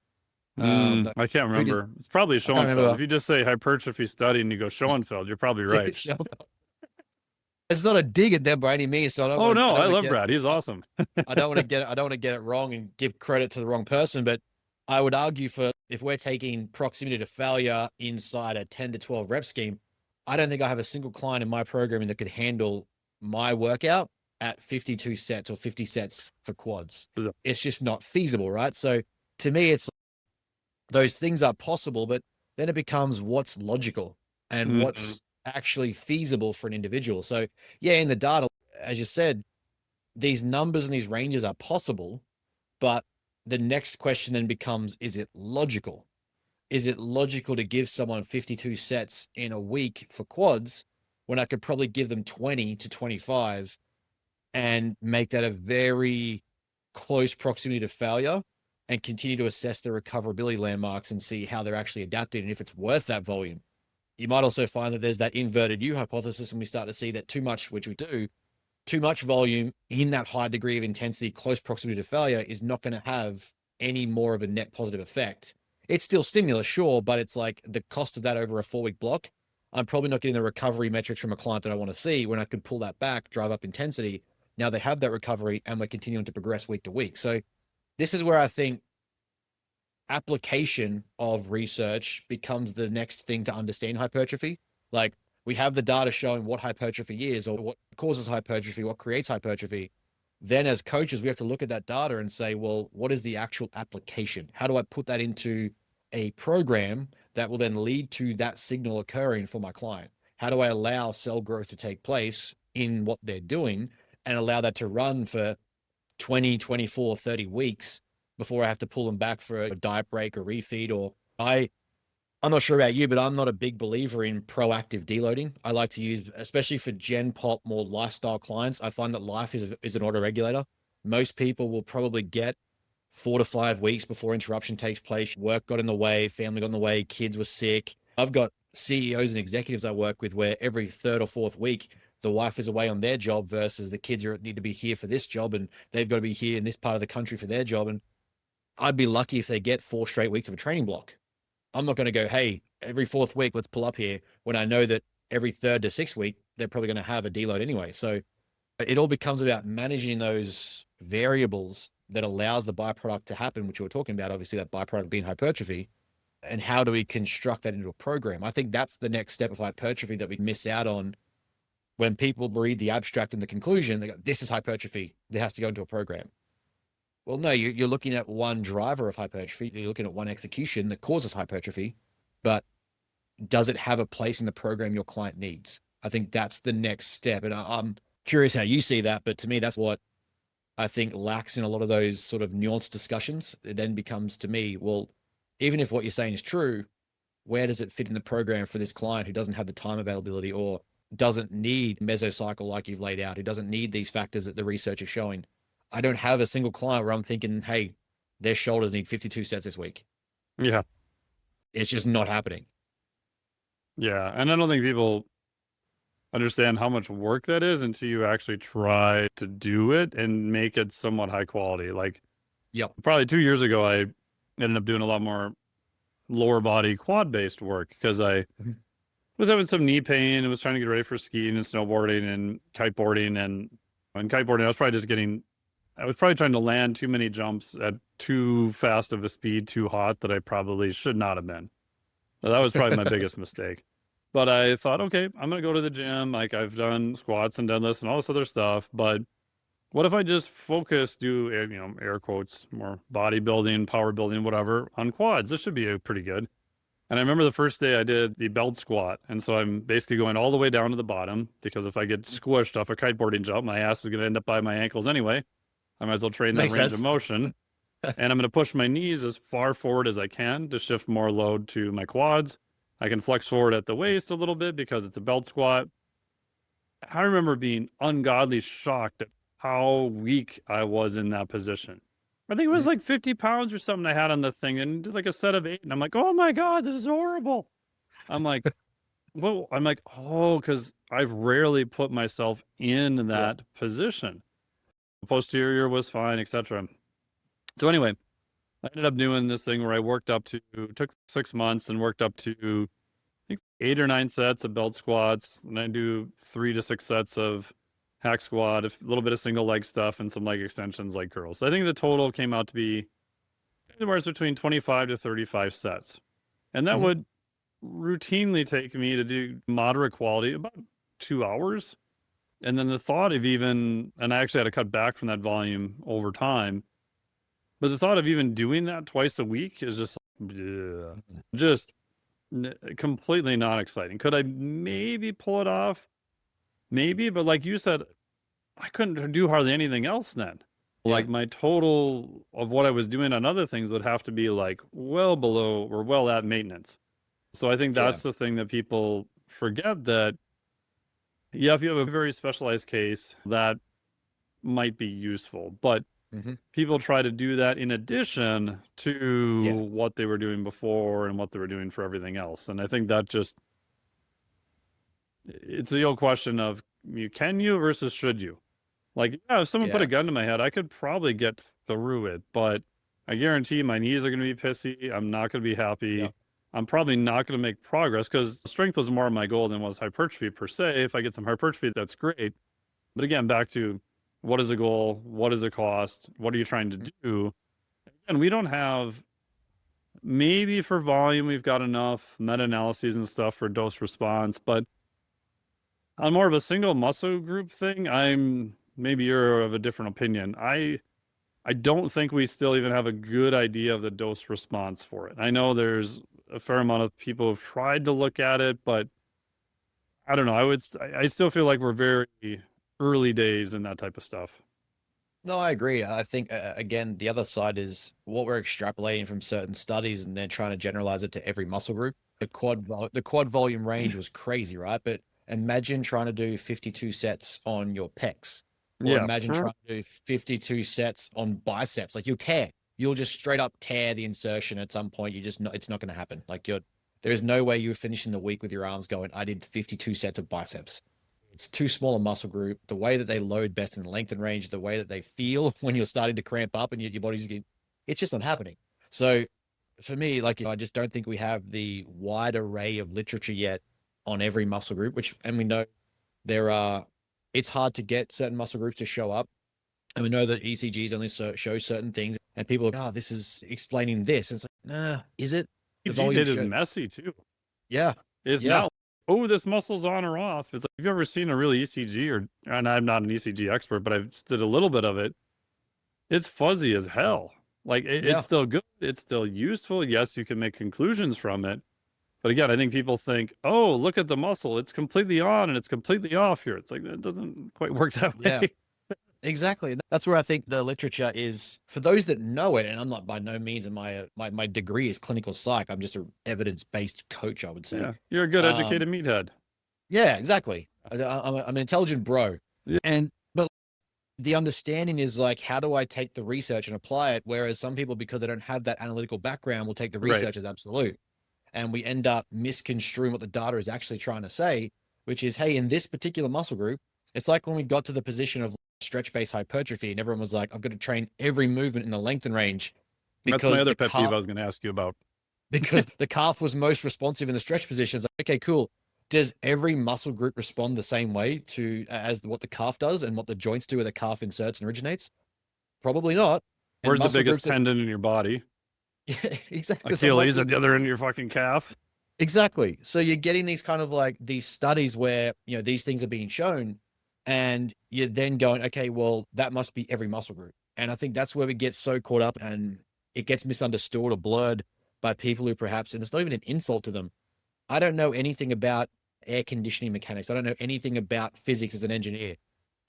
I can't remember. It's probably Schoenfeld. If you just say hypertrophy study and you go Schoenfeld, you're probably right. It's not a dig at them by any means. So I love Brad. He's awesome. I don't want to get it wrong and give credit to the wrong person, but I would argue for, if we're taking proximity to failure inside a 10 to 12 rep scheme, I don't think I have a single client in my programming that could handle my workout at 52 sets or 50 sets for quads. It's just not feasible, right? So to me, it's, those things are possible, but then it becomes what's logical and what's actually feasible for an individual. So yeah, in the data, as you said, these numbers and these ranges are possible, but the next question then becomes, is it logical? Is it logical to give someone 52 sets in a week for quads when I could probably give them 20 to 25 and make that a very close proximity to failure and continue to assess the recoverability landmarks and see how they're actually adapting and if it's worth that volume? You might also find that there's that inverted U hypothesis, and we start to see that too much, which we do, too much volume in that high degree of intensity, close proximity to failure, is not going to have any more of a net positive effect. It's still stimulus, sure, but it's like the cost of that over a 4-week block, I'm probably not getting the recovery metrics from a client that I want to see when I could pull that back, drive up intensity. Now they have that recovery and we're continuing to progress week to week. So this is where I think application of research becomes the next thing to understand hypertrophy. Like, we have the data showing what hypertrophy is, or what causes hypertrophy, what creates hypertrophy. Then as coaches, we have to look at that data and say, well, what is the actual application? How do I put that into a program that will then lead to that signal occurring for my client? How do I allow cell growth to take place in what they're doing and allow that to run for 20, 24, 30 weeks before I have to pull them back for a diet break or refeed? Or I'm not sure about you, but I'm not a big believer in proactive deloading. I like to use, especially for Gen Pop, more lifestyle clients, I find that life is an autoregulator. Most people will probably get 4 to 5 weeks before interruption takes place. Work got in the way, family got in the way, kids were sick. I've got CEOs and executives I work with where every 3rd or 4th week, the wife is away on their job versus the kids need to be here for this job and they've got to be here in this part of the country for their job. And I'd be lucky if they get 4 straight weeks of a training block. I'm not going to go, hey, every 4th week, let's pull up here, when I know that every 3rd to 6th week, they're probably going to have a deload anyway. So it all becomes about managing those variables that allows the byproduct to happen, which we were talking about, obviously that byproduct being hypertrophy. And how do we construct that into a program? I think that's the next step of hypertrophy that we miss out on when people read the abstract and the conclusion. They go, this is hypertrophy, it has to go into a program. Well, no, you're looking at one driver of hypertrophy. You're looking at one execution that causes hypertrophy, but does it have a place in the program your client needs? I think that's the next step. And I'm curious how you see that, but to me, that's what I think lacks in a lot of those sort of nuanced discussions. It then becomes, to me, well, even if what you're saying is true, where does it fit in the program for this client who doesn't have the time availability or doesn't need mesocycle like you've laid out, who doesn't need these factors that the research is showing? I don't have a single client where I'm thinking, hey, their shoulders need 52 sets this week. Yeah. It's just not happening. Yeah. And I don't think people understand how much work that is until you actually try to do it and make it somewhat high quality. Like, probably 2 years ago, I ended up doing a lot more lower body quad based work because I was having some knee pain and was trying to get ready for skiing and snowboarding and kiteboarding. And on kiteboarding, I was probably trying to land too many jumps at too fast of a speed, too hot, that I probably should not have been. So that was probably my biggest mistake. But I thought, okay, I'm going to go to the gym. Like, I've done squats and deadlifts and all this other stuff. But what if I just do, air quotes, more bodybuilding, power building, whatever, on quads? This should be pretty good. And I remember the first day I did the belt squat. And so I'm basically going all the way down to the bottom, because if I get squished off a kiteboarding jump, my ass is going to end up by my ankles anyway. I might as well train that Makes range sense. of motion. And I'm going to push my knees as far forward as I can to shift more load to my quads. I can flex forward at the waist a little bit because it's a belt squat. I remember being ungodly shocked at how weak I was in that position. I think it was like 50 pounds or something I had on the thing, and did like a set of 8. And I'm like, oh my God, this is horrible. I'm like, because I've rarely put myself in that position. The posterior was fine, etc. So anyway, I ended up doing this thing where I took 6 months and worked up to, I think, 8 or 9 sets of belt squats. And I do 3 to 6 sets of hack squat, a little bit of single leg stuff, and some leg extensions like curls. So I think the total came out to be anywhere between 25 to 35 sets. And that would routinely take me to do moderate quality, about 2 hours. And then the thought of and I actually had to cut back from that volume over time, but the thought of even doing that twice a week is just completely not exciting. Could I maybe pull it off? Maybe, but like you said, I couldn't do hardly anything else then. Yeah. Like, my total of what I was doing on other things would have to be like well below or well at maintenance. So I think that's the thing that people forget, that if you have a very specialized case, that might be useful, but people try to do that in addition to what they were doing before and what they were doing for everything else. And I think that it's the old question of, can you versus should you? Like, if someone put a gun to my head, I could probably get through it, but I guarantee my knees are going to be pissy. I'm not going to be happy. Yep. I'm probably not going to make progress, because strength was more my goal than was hypertrophy per se. If I get some hypertrophy, that's great. But again, back to, what is the goal? What is the cost? What are you trying to do? And we don't have, maybe for volume, we've got enough meta-analyses and stuff for dose response, but on more of a single muscle group thing, maybe you're of a different opinion. I don't think we still even have a good idea of the dose response for it. I know there's a fair amount of people who've tried to look at it, but I don't know. I still feel like we're very early days in that type of stuff. No, I agree. I think, again, the other side is what we're extrapolating from certain studies and then trying to generalize it to every muscle group. The quad volume range was crazy, right? But imagine trying to do 52 sets on your pecs. Or imagine trying to do 52 sets on biceps. Like, you'll just straight up tear the insertion at some point. It's not going to happen. Like, there is no way you're finishing the week with your arms going, I did 52 sets of biceps. It's too small a muscle group. The way that they load best in lengthened range, the way that they feel when you're starting to cramp up and your body's getting, it's just not happening. So for me, like, I just don't think we have the wide array of literature yet on every muscle group, and we know it's hard to get certain muscle groups to show up. And we know that ECGs only show certain things, and people are, this is explaining this. And it's like, nah, is it? The volume is messy too. Yeah. It's not, this muscle's on or off. It's like, have you ever seen a real ECG, and I'm not an ECG expert, but I've did a little bit of it. It's fuzzy as hell. Like, it's still good. It's still useful. Yes, you can make conclusions from it. But again, I think people think, look at the muscle. It's completely on and it's completely off here. It's like, that doesn't quite work that way. Yeah. Exactly. That's where I think the literature is, for those that know it. And I'm not, by no means, and my degree is clinical psych. I'm just an evidence-based coach, I would say. Yeah, you're a good educated meathead. Yeah, exactly. I'm an intelligent bro. Yeah. But the understanding is like, how do I take the research and apply it? Whereas some people, because they don't have that analytical background, will take the research as absolute. And we end up misconstruing what the data is actually trying to say, which is, hey, in this particular muscle group, it's like when we got to the position of stretch-based hypertrophy, and everyone was like, I've got to train every movement in the lengthen range. That's my other pet peeve I was going to ask you about. Because the calf was most responsive in the stretch positions. Like, okay, cool. Does every muscle group respond the same way to as what the calf does and what the joints do where the calf inserts and originates? Probably not. And Where's the muscle biggest groups that, tendon in your body? yeah, exactly. So I'm like, Achilles at the other end of your fucking calf. exactly. So you're getting these kind of like these studies where, these things are being shown and you're then going, okay, well, that must be every muscle group. And I think that's where we get so caught up and it gets misunderstood or blurred by people who perhaps, and it's not even an insult to them. I don't know anything about air conditioning mechanics. I don't know anything about physics as an engineer.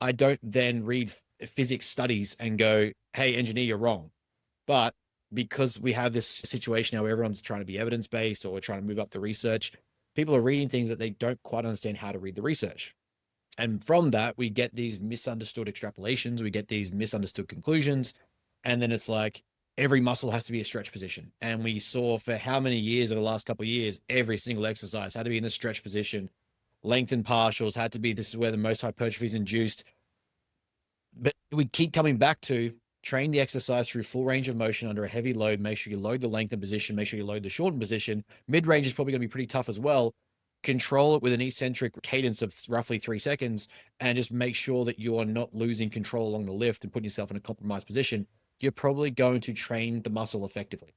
I don't then read physics studies and go, hey, engineer, you're wrong. But because we have this situation now where everyone's trying to be evidence-based or we're trying to move up the research, people are reading things that they don't quite understand how to read the research. And from that, we get these misunderstood extrapolations, we get these misunderstood conclusions. And then it's like every muscle has to be a stretch position. And we saw for how many years over the last couple of years, every single exercise had to be in the stretch position. Lengthened partials had to be, this is where the most hypertrophy is induced. But we keep coming back to train the exercise through full range of motion under a heavy load. Make sure you load the lengthened position, make sure you load the shortened position. Mid-range is probably going to be pretty tough as well. Control it with an eccentric cadence of roughly 3 seconds and just make sure that you are not losing control along the lift and putting yourself in a compromised position. You're probably going to train the muscle effectively.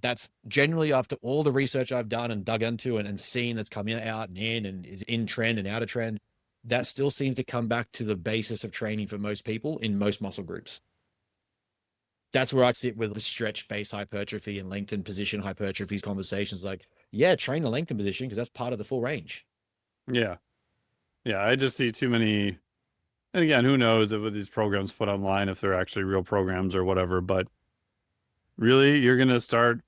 That's generally, after all the research I've done and dug into and seen that's coming out and in and is in trend and out of trend, that still seems to come back to the basis of training for most people in most muscle groups. That's where I sit with the stretch-based hypertrophy and lengthened position hypertrophies conversations. Like, yeah, train the lengthened position because that's part of the full range. Yeah. Yeah, I just see too many. And again, who knows if these programs put online, if they're actually real programs or whatever. But really, you're going to start,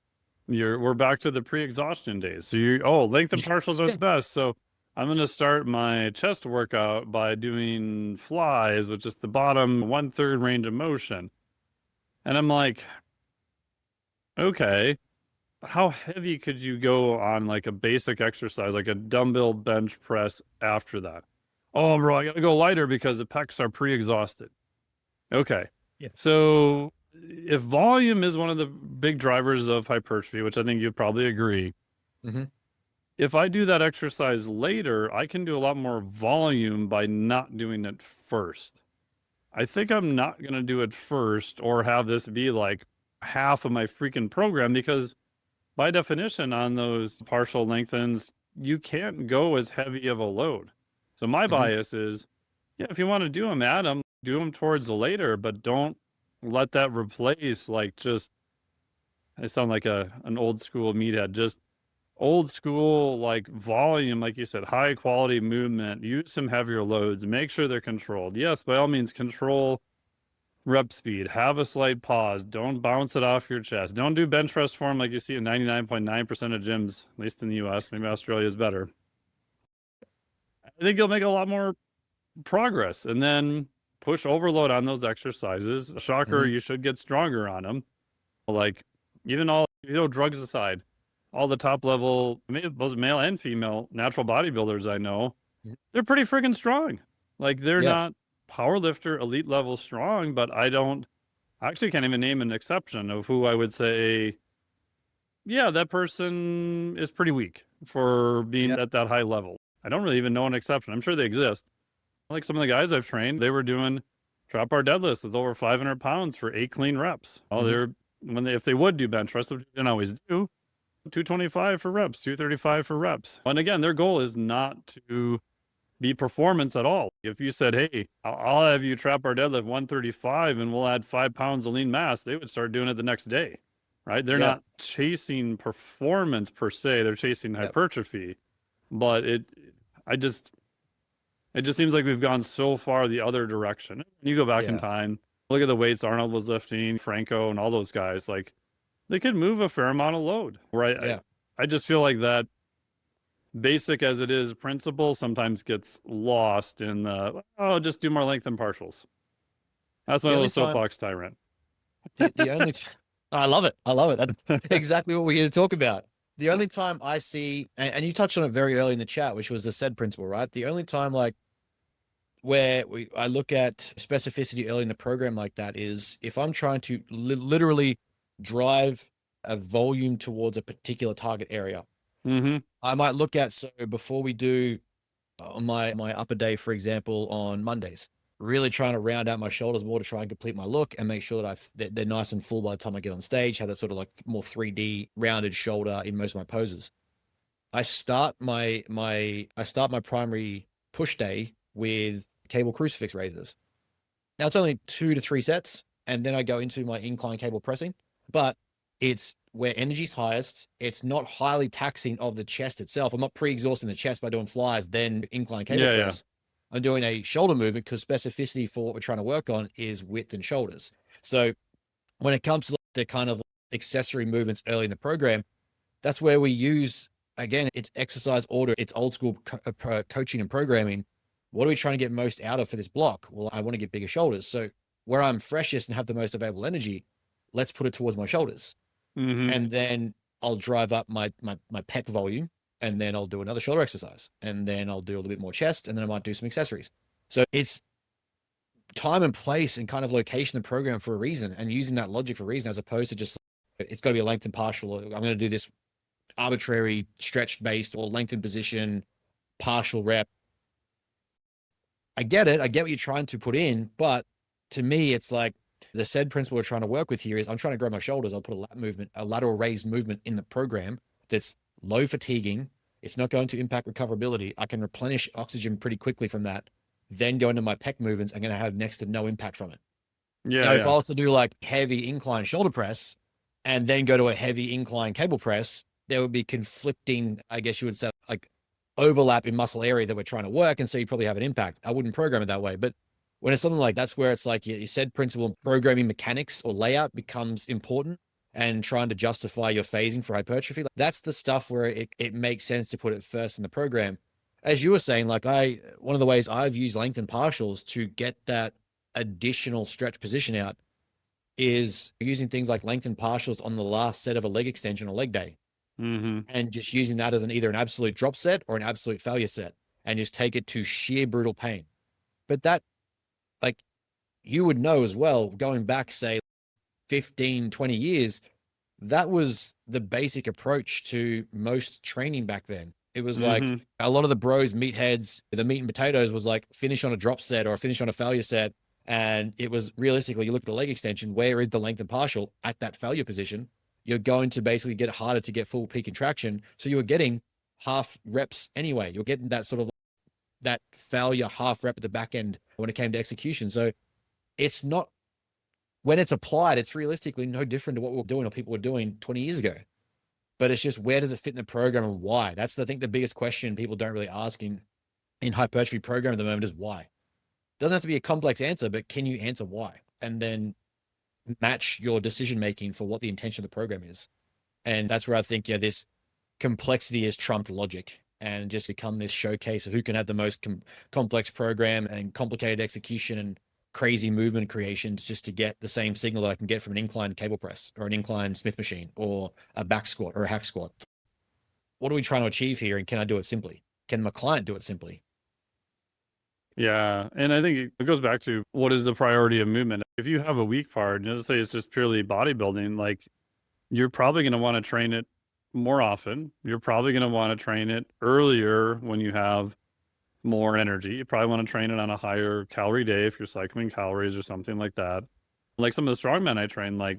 we're back to the pre-exhaustion days. So lengthen partials are the best. So I'm going to start my chest workout by doing flies with just the bottom 1/3 range of motion. And I'm like, okay, but how heavy could you go on like a basic exercise, like a dumbbell bench press after that? Oh, bro, I gotta go lighter because the pecs are pre-exhausted. Okay. Yeah. So if volume is one of the big drivers of hypertrophy, which I think you'd probably agree, if I do that exercise later, I can do a lot more volume by not doing it first. I think I'm not going to do it first or have this be like half of my freaking program because by definition on those partial lengthens, you can't go as heavy of a load. So my bias is, yeah, if you want to do them, add them, do them towards later, but don't let that replace like just, I sound like an old school meathead, just old school, like volume, like you said, high quality movement, use some heavier loads, make sure they're controlled. Yes, by all means, control rep speed, have a slight pause, don't bounce it off your chest. Don't do bench press form like you see in 99.9% of gyms, at least in the US, maybe Australia is better. I think you'll make a lot more progress and then push overload on those exercises. Shocker, you should get stronger on them. Like even drugs aside, all the top level, both male and female natural bodybuilders I know, they're pretty freaking strong. Like they're not power lifter, elite level strong, but I actually can't even name an exception of who I would say, yeah, that person is pretty weak for being at that high level. I don't really even know an exception. I'm sure they exist. Like some of the guys I've trained, they were doing trap bar deadlifts with over 500 pounds for 8 clean reps. If they would do bench press, which they didn't always do, 225 for reps, 235 for reps. And again, their goal is not to be performance at all. If you said, hey, I'll have you trap bar deadlift 135 and we'll add 5 pounds of lean mass, they would start doing it the next day, right? They're not chasing performance per se. They're chasing hypertrophy. But it just seems like we've gone so far the other direction. You go back in time, look at the weights Arnold was lifting, Franco and all those guys, like they could move a fair amount of load, right? I just feel like that basic as it is principle sometimes gets lost in just do more length and partials. That's my little soapbox tyrant. The only I love it. I love it. That's exactly what we're here to talk about. The only time I see, and you touched on it very early in the chat, which was the said principle, right? The only time like where I look at specificity early in the program like that is if I'm trying to literally drive a volume towards a particular target area. Mm-hmm. I might look at, so before we do my upper day, for example, on Mondays, really trying to round out my shoulders more to try and complete my look and make sure that they're nice and full by the time I get on stage, have that sort of like more 3D rounded shoulder in most of my poses. I start my primary push day with cable crucifix raises. Now it's only 2 to 3 sets, and then I go into my incline cable pressing, but it's where energy's highest. It's not highly taxing of the chest itself. I'm not pre-exhausting the chest by doing flies, then incline cable press. I'm doing a shoulder movement because specificity for what we're trying to work on is width and shoulders. So when it comes to the kind of accessory movements early in the program, that's where we use, again, it's exercise order, it's old school coaching and programming. What are we trying to get most out of for this block? Well, I want to get bigger shoulders. So where I'm freshest and have the most available energy, let's put it towards my shoulders. Mm-hmm. And then I'll drive up my pec volume, and then I'll do another shoulder exercise, and then I'll do a little bit more chest, and then I might do some accessories. So it's time and place and kind of location and program for a reason, and using that logic for a reason, as opposed to just, it's got to be a lengthened partial, or I'm going to do this arbitrary stretch based or lengthened position partial rep. I get it. I get what you're trying to put in, but to me, it's like the said principle we're trying to work with here is I'm trying to grow my shoulders. I'll put a lateral raise movement in the program that's low fatiguing. It's not going to impact recoverability. I can replenish oxygen pretty quickly from that. Then go into my pec movements. I'm going to have next to no impact from it. Yeah. Now, if I also do like heavy incline shoulder press and then go to a heavy incline cable press, there would be conflicting, I guess you would say, like overlap in muscle area that we're trying to work. And so you probably have an impact. I wouldn't program it that way. But when it's something like that's where it's like you said principle, programming mechanics or layout becomes important, and trying to justify your phasing for hypertrophy. That's the stuff where it makes sense to put it first in the program. As you were saying, like one of the ways I've used lengthened partials to get that additional stretch position out is using things like lengthened partials on the last set of a leg extension or leg day. Mm-hmm. And just using that as either an absolute drop set or an absolute failure set, and just take it to sheer brutal pain. But that, like, you would know as well, going back, say 15, 20 years, that was the basic approach to most training back then. It was like a lot of the bros, meatheads, the meat and potatoes was like finish on a drop set or finish on a failure set. And it was realistically, you look at the leg extension, where is the length and partial at that failure position? You're going to basically get harder to get full peak contraction. So you were getting half reps anyway. You're getting that sort of that failure half rep at the back end when it came to execution. So it's not, when it's applied, it's realistically no different to what we were doing or people were doing 20 years ago. But it's just, where does it fit in the program and why? That's, I think, the biggest question people don't really ask in hypertrophy program at the moment is why. It doesn't have to be a complex answer, but can you answer why? And then match your decision making for what the intention of the program is. And that's where I think, yeah, this complexity has trumped logic and just become this showcase of who can have the most complex program and complicated execution and crazy movement creations just to get the same signal that I can get from an incline cable press or an incline Smith machine or a back squat or a hack squat. What are we trying to achieve here? And can I do it simply? Can my client do it simply? Yeah. And I think it goes back to, what is the priority of movement? If you have a weak part, and let's say it's just purely bodybuilding, like, you're probably going to want to train it more often. You're probably going to want to train it earlier when you have more energy. You probably want to train it on a higher calorie day if you're cycling calories or something like that. Like some of the strongmen I train, like,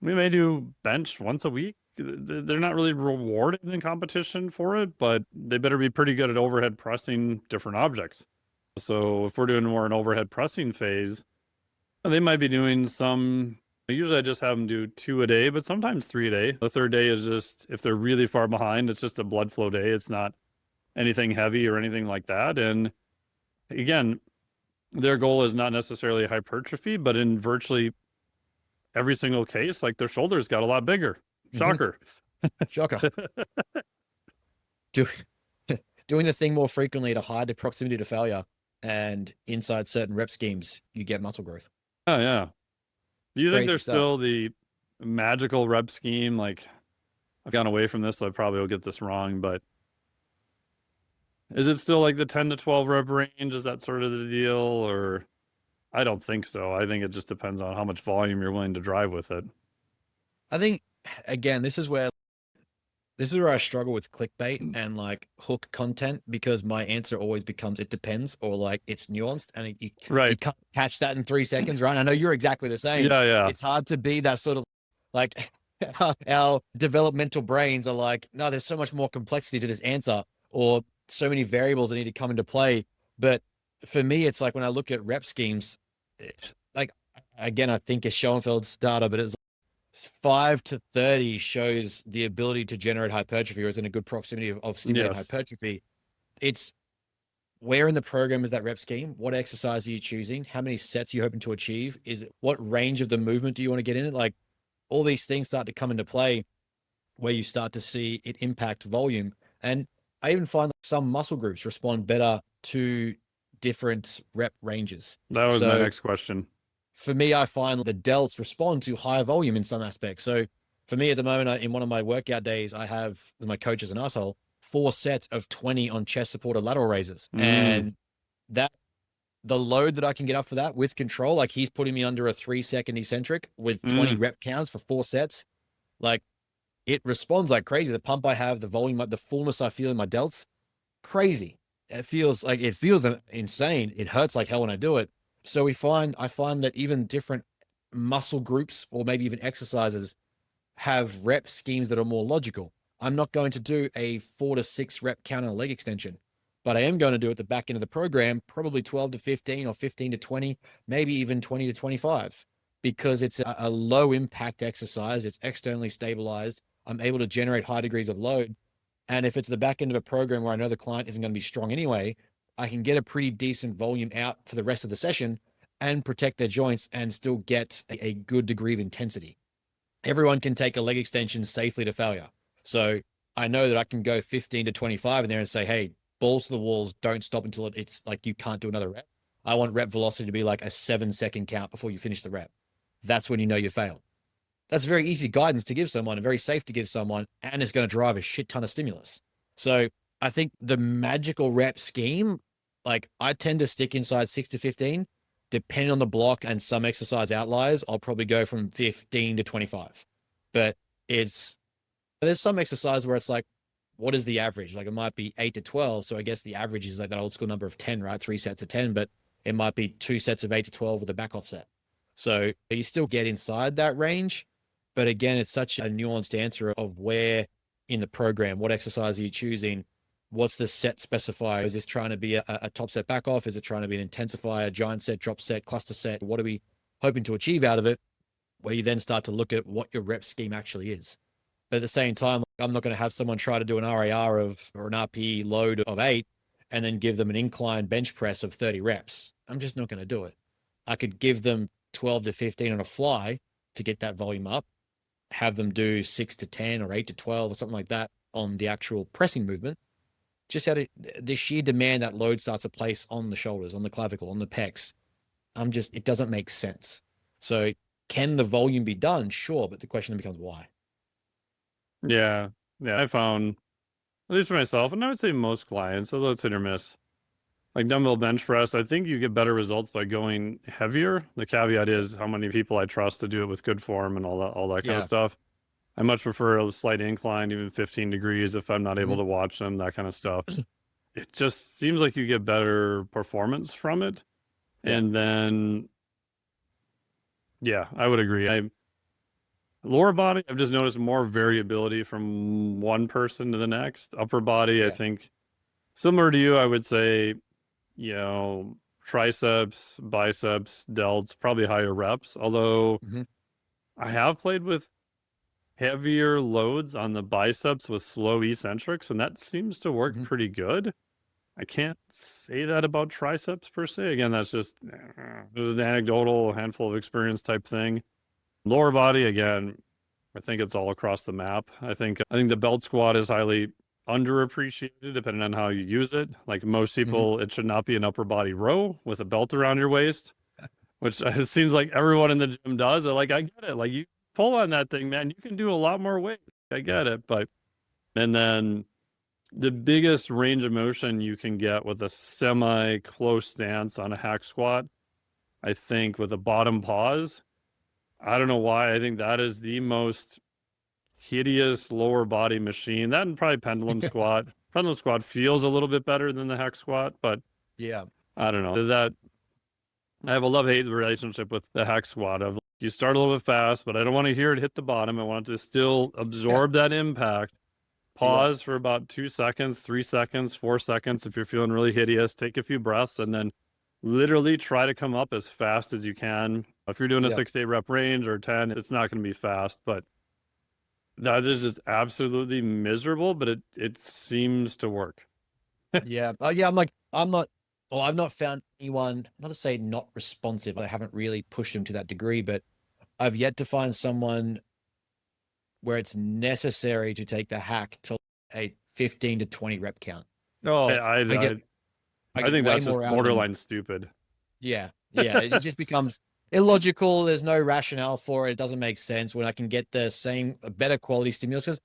we may do bench once a week. They're not really rewarded in competition for it, but they better be pretty good at overhead pressing different objects. So if we're doing more an overhead pressing phase, they might be doing some, usually I just have them do 2 a day, but sometimes 3 a day. The third day is just, if they're really far behind, it's just a blood flow day. It's not anything heavy or anything like that. And again, their goal is not necessarily hypertrophy, but in virtually every single case, like, their shoulders got a lot bigger. Shocker. Shocker. Doing the thing more frequently to hide the proximity to failure, and inside certain rep schemes, you get muscle growth. Oh, yeah. Do you think Crazy there's stuff. still the magical rep scheme? Like, I've gone away from this, so I probably will get this wrong, but is it still like the 10 to 12 rep range? Is that sort of the deal? Or I don't think so. I think it just depends on how much volume you're willing to drive with it. I think, again, this is where This is where I struggle with clickbait and like hook content, because my answer always becomes it depends, or like it's nuanced, and you Right. can't catch that in 3 seconds, right? I know you're exactly the same. Yeah, yeah. It's hard to be that sort of like our developmental brains are like, no, there's so much more complexity to this answer, or so many variables that need to come into play. But for me, it's like when I look at rep schemes, like again, I think it's Schoenfeld's data, but it's 5 to 30 shows the ability to generate hypertrophy, or is in a good proximity of stimulating Yes. hypertrophy. It's where in the program is that rep scheme? What exercise are you choosing? How many sets are you hoping to achieve? Is it what range of the movement do you want to get in it? Like all these things start to come into play where you start to see it impact volume. And I even find that some muscle groups respond better to different rep ranges. That was my So next question. for me, I find the delts respond to higher volume in some aspects. So for me at the moment, in one of my workout days, I have, my coach is an asshole, 4 sets of 20 on chest supported lateral raises. And that the load that I can get up for that with control, like he's putting me under a 3-second eccentric with 20 rep counts for 4 sets. Like it responds like crazy. The pump I have, the volume, the fullness I feel in my delts, crazy. It feels insane. It hurts like hell when I do it. So I find that even different muscle groups, or maybe even exercises, have rep schemes that are more logical. I'm not going to do a 4 to 6 rep count on a leg extension, but I am going to do at the back end of the program, probably 12 to 15 or 15 to 20, maybe even 20 to 25, because it's a low impact exercise. It's externally stabilized. I'm able to generate high degrees of load. And if it's the back end of a program where I know the client isn't going to be strong anyway, I can get a pretty decent volume out for the rest of the session and protect their joints and still get a good degree of intensity. Everyone can take a leg extension safely to failure. So I know that I can go 15 to 25 in there and say, hey, balls to the walls, don't stop until it's like you can't do another rep. I want rep velocity to be like a 7-second count before you finish the rep. That's when you know you failed. That's very easy guidance to give someone and very safe to give someone, and it's going to drive a shit ton of stimulus. So I think the magical rep scheme, like I tend to stick inside 6 to 15. Depending on the block and some exercise outliers, I'll probably go from 15 to 25. But there's some exercise where it's like, what is the average? Like it might be 8 to 12. So I guess the average is like that old school number of 10, right? 3 sets of 10, but it might be 2 sets of 8 to 12 with a back off set. So you still get inside that range. But again, it's such a nuanced answer of where in the program, what exercise are you choosing? What's the set specifier? Is this trying to be a top set back off? Is it trying to be an intensifier, giant set, drop set, cluster set? What are we hoping to achieve out of it? Where you then start to look at what your rep scheme actually is. But at the same time, I'm not going to have someone try to do an RAR or an RPE load of 8 and then give them an incline bench press of 30 reps. I'm just not going to do it. I could give them 12 to 15 on a fly to get that volume up, have them do 6 to 10 or 8 to 12 or something like that on the actual pressing movement. Just out of the sheer demand that load starts to place on the shoulders, on the clavicle, on the pecs. It doesn't make sense. So can the volume be done? Sure. But the question then becomes why? Yeah. I found, at least for myself, and I would say most clients, although it's hit or miss, like dumbbell bench press, I think you get better results by going heavier. The caveat is how many people I trust to do it with good form and all that kind of stuff. I much prefer a slight incline, even 15 degrees if I'm not able to watch them, that kind of stuff. It just seems like you get better performance from it. And then, I would agree. Lower body, I've just noticed more variability from one person to the next. Upper body, I think, similar to you, I would say, triceps, biceps, delts, probably higher reps. Although I have played with heavier loads on the biceps with slow eccentrics, and that seems to work pretty good. I can't say that about triceps per se. Again, that's just this is an anecdotal, handful of experience type thing. Lower body, again, I think it's all across the map. I think the belt squat is highly underappreciated depending on how you use it. Like most people, it should not be an upper body row with a belt around your waist, which it seems like everyone in the gym does. I get it. Like you pull on that thing, man, you can do a lot more weight. I get it. And then the biggest range of motion you can get with a semi-close stance on a hack squat, I think with a bottom pause, I don't know why. I think that is the most hideous lower body machine. That and probably pendulum squat. Pendulum squat feels a little bit better than the hex squat, but Yeah. I don't know. That I have a love-hate relationship with the hex squat of you start a little bit fast, but I don't want to hear it hit the bottom. I want it to still absorb that impact. Pause for about 2 seconds, 3 seconds, 4 seconds. If you're feeling really hideous, take a few breaths and then literally try to come up as fast as you can. If you're doing a 6 to 8 rep range or 10, it's not going to be fast, but that is just absolutely miserable, but it seems to work. Yeah. I've not found anyone, not to say not responsive. I haven't really pushed them to that degree, but I've yet to find someone where it's necessary to take the hack to a 15 to 20 rep count. Oh, I think that's just borderline stupid. Yeah. Yeah. It just becomes illogical. There's no rationale for it. It doesn't make sense when I can get the same, better quality stimulus. Because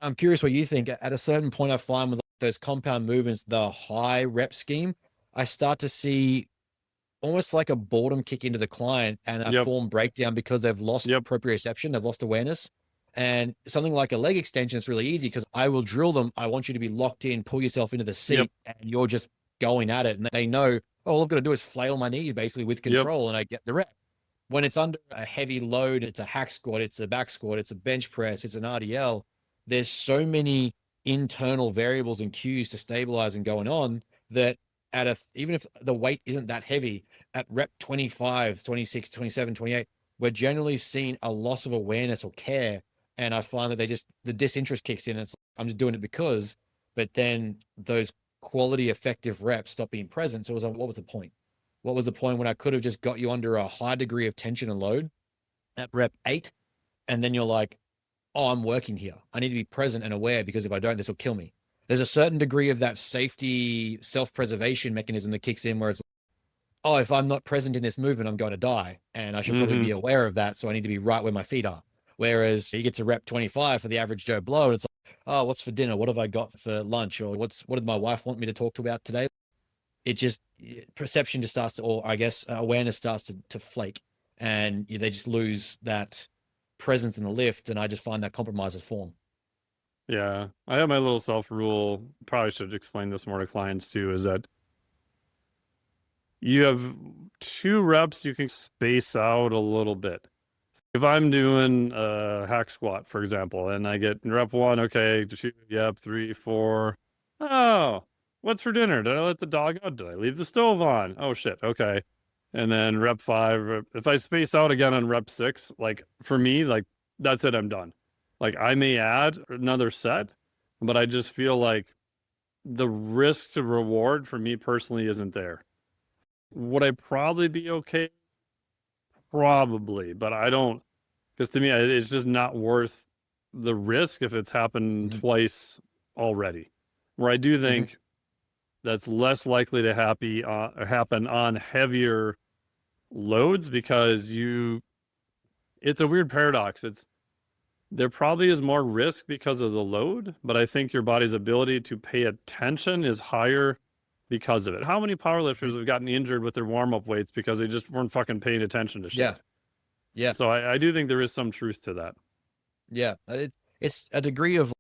I'm curious what you think. At a certain point, I find with those compound movements, the high rep scheme, I start to see almost like a boredom kick into the client and a form breakdown because they've lost proprioception, they've lost awareness. And something like a leg extension is really easy because I will drill them. I want you to be locked in, pull yourself into the seat, and you're just going at it. And they know, oh, all I've got to do is flail my knees basically with control and I get the rep. When it's under a heavy load, it's a hack squat, it's a back squat, it's a bench press, it's an RDL. There's so many internal variables and cues to stabilize and going on that even if the weight isn't that heavy, at rep 25, 26, 27, 28, we're generally seeing a loss of awareness or care. And I find that the disinterest kicks in. It's I'm just doing it because, but then those quality effective reps stop being present. So it was like, what was the point? What was the point when I could have just got you under a high degree of tension and load at rep 8? And then you're like, oh, I'm working here. I need to be present and aware because if I don't, this will kill me. There's a certain degree of that safety self-preservation mechanism that kicks in where it's like, oh, if I'm not present in this movement, I'm going to die. And I should probably be aware of that. So I need to be right where my feet are. Whereas you get to rep 25 for the average Joe Blow, and it's like, oh, what's for dinner? What have I got for lunch? Or what did my wife want me to talk to about today? Perception just starts to, or I guess awareness starts to flake, and they just lose that presence in the lift. And I just find that compromises form. Yeah. I have my little self-rule. Probably should explain this more to clients too, is that you have 2 reps you can space out a little bit. If I'm doing a hack squat, for example, and I get rep 1, okay, 2, 3, 4. Oh, what's for dinner? Did I let the dog out? Did I leave the stove on? Oh shit, okay. And then rep 5, if I space out again on rep 6, like for me, like that's it, I'm done. Like I may add another set, but I just feel like the risk to reward for me personally isn't there. Would I probably be okay? Probably, but I don't, because to me, it's just not worth the risk if it's happened twice already. Where I do think that's less likely to happen on heavier loads because it's a weird paradox. There probably is more risk because of the load, but I think your body's ability to pay attention is higher because of it. How many powerlifters have gotten injured with their warm-up weights because they just weren't fucking paying attention to shit? Yeah. So I do think there is some truth to that. Yeah. It's a degree of,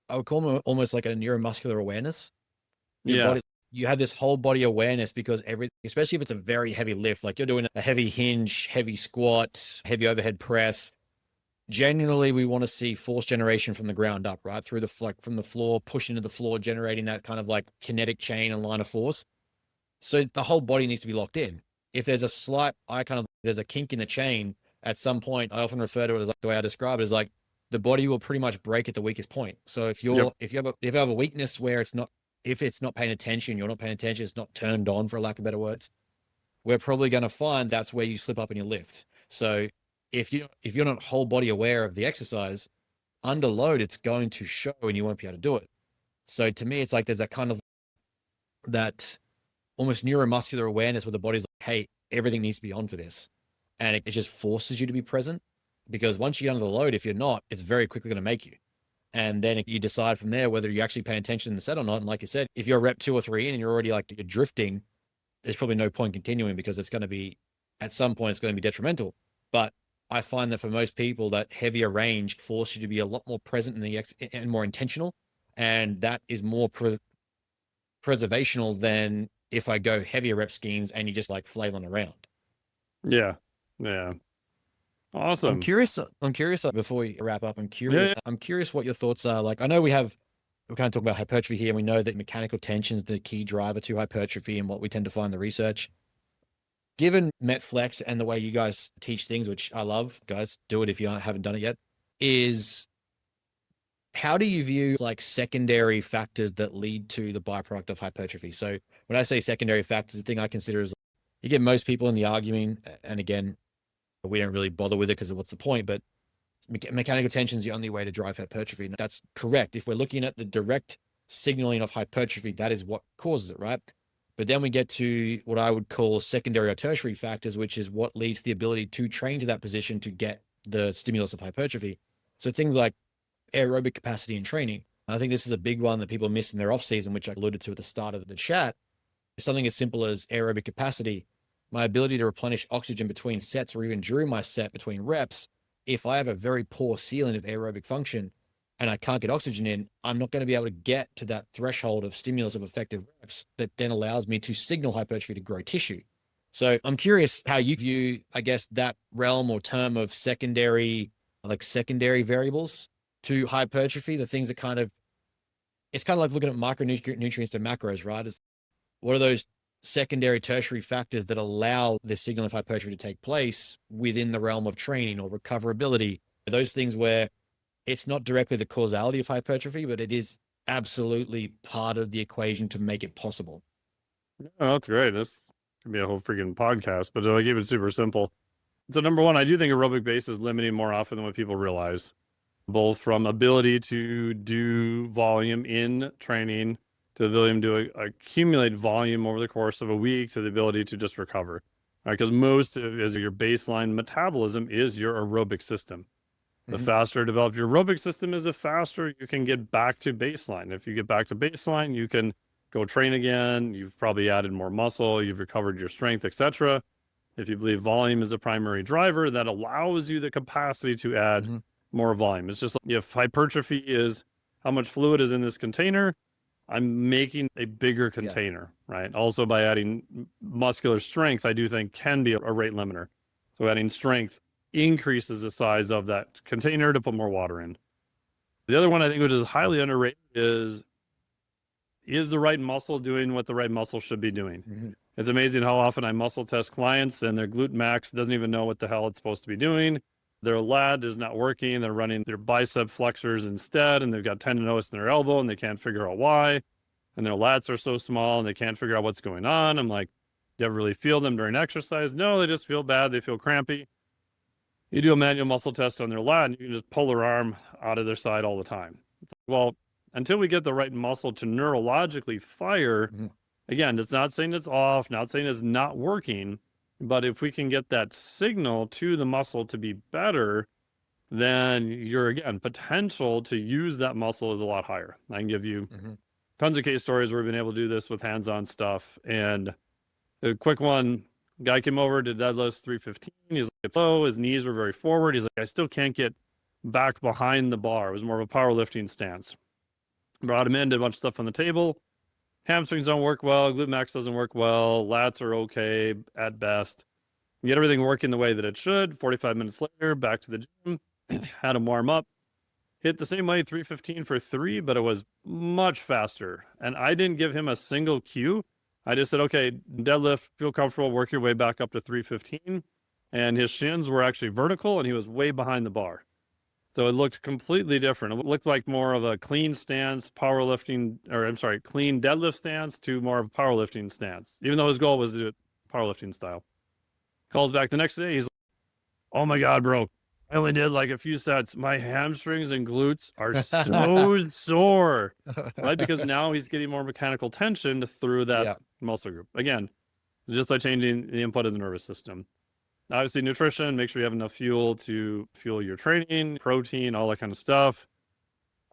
I would call it almost like a neuromuscular awareness. Body, you have this whole body awareness because especially if it's a very heavy lift, like you're doing a heavy hinge, heavy squat, heavy overhead press. Generally, we want to see force generation from the ground up, right? Through from the floor, push into the floor, generating that kind of like kinetic chain and line of force. So the whole body needs to be locked in. If there's a slight, there's a kink in the chain at some point, I often refer to it as like the way I describe it is like the body will pretty much break at the weakest point. So if you have a weakness where if it's not paying attention, you're not paying attention, it's not turned on, for lack of better words, we're probably going to find that's where you slip up in your lift. So if you're not whole body aware of the exercise, under load, it's going to show and you won't be able to do it. So to me, it's like there's that kind of that almost neuromuscular awareness where the body's like, hey, everything needs to be on for this. And it just forces you to be present, because once you get under the load, if you're not, it's very quickly going to make you. And then you decide from there whether you're actually paying attention in the set or not. And like you said, if you're rep 2 or 3 in and you're already like you're drifting, there's probably no point continuing because it's going to be, at some point, it's going to be detrimental. But I find that for most people, that heavier range forces you to be a lot more present in and more intentional. And that is more preservational than if I go heavier rep schemes and you just like flailing around. Yeah. Yeah. Awesome. I'm curious before we wrap up, Yeah. I'm curious what your thoughts are. Like, I know we're kind of talking about hypertrophy here, and we know that mechanical tension is the key driver to hypertrophy and what we tend to find in the research. Given MetFlex and the way you guys teach things, which I love, guys, do it if you haven't done it yet, is how do you view like secondary factors that lead to the byproduct of hypertrophy? So when I say secondary factors, the thing I consider is you get most people in the argument, and again, we don't really bother with it because of what's the point, but mechanical tension is the only way to drive hypertrophy. And that's correct. If we're looking at the direct signaling of hypertrophy, that is what causes it, right? But then we get to what I would call secondary or tertiary factors, which is what leads to the ability to train to that position to get the stimulus of hypertrophy. So things like aerobic capacity and training. I think this is a big one that people miss in their off season, which I alluded to at the start of the chat. Something as simple as aerobic capacity, my ability to replenish oxygen between sets or even during my set between reps. If I have a very poor ceiling of aerobic function and I can't get oxygen in, I'm not going to be able to get to that threshold of stimulus of effective reps that then allows me to signal hypertrophy to grow tissue. So I'm curious how you view, I guess, that realm or term of secondary variables to hypertrophy, the things that it's kind of like looking at micronutrients and macros, right? What are those secondary, tertiary factors that allow the signal of hypertrophy to take place within the realm of training or recoverability? Those things where it's not directly the causality of hypertrophy, but it is absolutely part of the equation to make it possible. Oh, that's great. This could be a whole freaking podcast, but I'll keep it super simple. So number one, I do think aerobic base is limiting more often than what people realize, both from ability to do volume in training to the ability to accumulate volume over the course of a week to the ability to just recover. Right? Because most of your baseline metabolism is your aerobic system. The faster developed your aerobic system is, the faster you can get back to baseline. If you get back to baseline, you can go train again. You've probably added more muscle. You've recovered your strength, etc. If you believe volume is a primary driver, that allows you the capacity to add more volume. It's just like if hypertrophy is how much fluid is in this container, I'm making a bigger container, right? Also by adding muscular strength, I do think can be a rate limiter. So adding strength increases the size of that container to put more water in. The other one I think, which is highly underrated, is the right muscle doing what the right muscle should be doing? It's amazing how often I muscle test clients and their glute max doesn't even know what the hell it's supposed to be doing. Their lat is not working. They're running their bicep flexors instead, and they've got tendinosis in their elbow, and they can't figure out why. And their lats are so small, and they can't figure out what's going on. I'm like, do you ever really feel them during exercise? No, they just feel bad. They feel crampy. You do a manual muscle test on their lat, and you can just pull their arm out of their side all the time. It's like, well, until we get the right muscle to neurologically fire, again, it's not saying it's off, not saying it's not working, but if we can get that signal to the muscle to be better, then your, again, potential to use that muscle is a lot higher. I can give you tons of case stories where we've been able to do this with hands-on stuff. And a quick one, guy came over to deadlift 315. He's like, it's low. His knees were very forward. He's like, I still can't get back behind the bar. It was more of a powerlifting stance. Brought him in, did a bunch of stuff on the table. Hamstrings don't work well. Glute max doesn't work well. Lats are okay at best. You get everything working the way that it should. 45 minutes later, back to the gym. Had him warm up. Hit the same way, 315 for 3, but it was much faster. And I didn't give him a single cue. I just said, okay, deadlift, feel comfortable, work your way back up to 315. And his shins were actually vertical, and he was way behind the bar. So it looked completely different. It looked like more of a clean stance, clean deadlift stance to more of a powerlifting stance, even though his goal was to do it powerlifting style. Calls back the next day. He's like, oh my God, bro, I only did like a few sets. My hamstrings and glutes are so sore, right? Because now he's getting more mechanical tension through that muscle group. Again, just by changing the input of the nervous system. Obviously, nutrition, make sure you have enough fuel to fuel your training, protein, all that kind of stuff.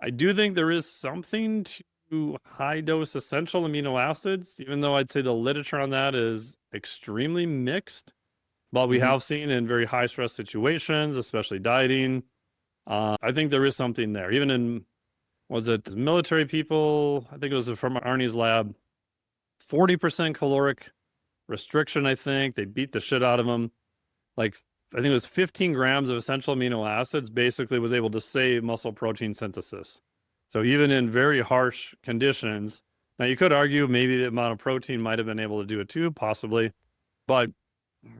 I do think there is something to high-dose essential amino acids, even though I'd say the literature on that is extremely mixed. But we Mhm. have seen in very high stress situations, especially dieting, I think there is something there. Even in, was it military people? I think it was from Arnie's lab, 40% caloric restriction, I think. They beat the shit out of them. Like, I think it was 15 grams of essential amino acids basically was able to save muscle protein synthesis. So even in very harsh conditions, now you could argue maybe the amount of protein might have been able to do it too, possibly, but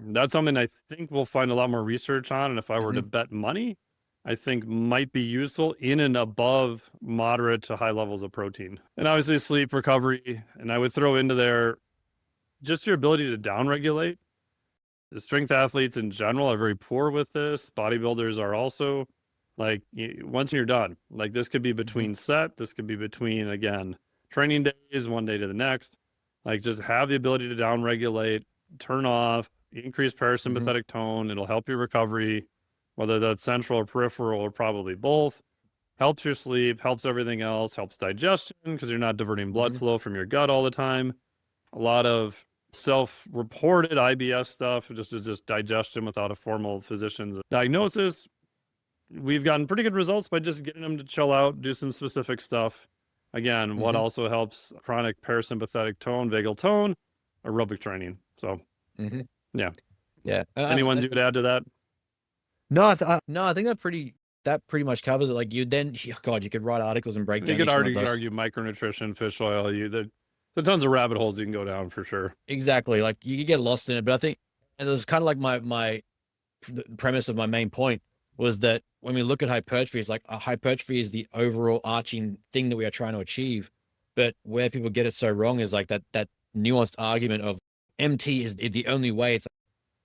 that's something I think we'll find a lot more research on. And if I were to Mhm. bet money, I think might be useful in and above moderate to high levels of protein. And obviously sleep recovery. And I would throw into there just your ability to downregulate. The strength athletes in general are very poor with this. Bodybuilders are also, like, once you're done, like this could be between set, this could be between, again, training days, one day to the next. Like, just have the ability to downregulate, turn off, increase Mhm. parasympathetic tone. It'll help your recovery, whether that's central or peripheral or probably both. Helps your sleep, helps everything else, helps digestion because you're not diverting blood Mhm. flow from your gut all the time. A lot of self-reported IBS stuff, just digestion without a formal physician's diagnosis. We've gotten pretty good results by just getting them to chill out, do some specific stuff. Again, what Mhm. also helps chronic parasympathetic tone, vagal tone, aerobic training. So Mhm. yeah. Yeah. Anyone you would add to that? No, no, I think that pretty much covers it. Like you then, God, you could write articles and break You down could each one of argue, those. argue micronutrition, fish oil. There's tons of rabbit holes you can go down for sure. Exactly. Like you could get lost in it. But I think, and it was kind of like my the premise of my main point was that when we look at hypertrophy, it's like hypertrophy is the overall arching thing that we are trying to achieve. But where people get it so wrong is like that nuanced argument of MT is the only way. It's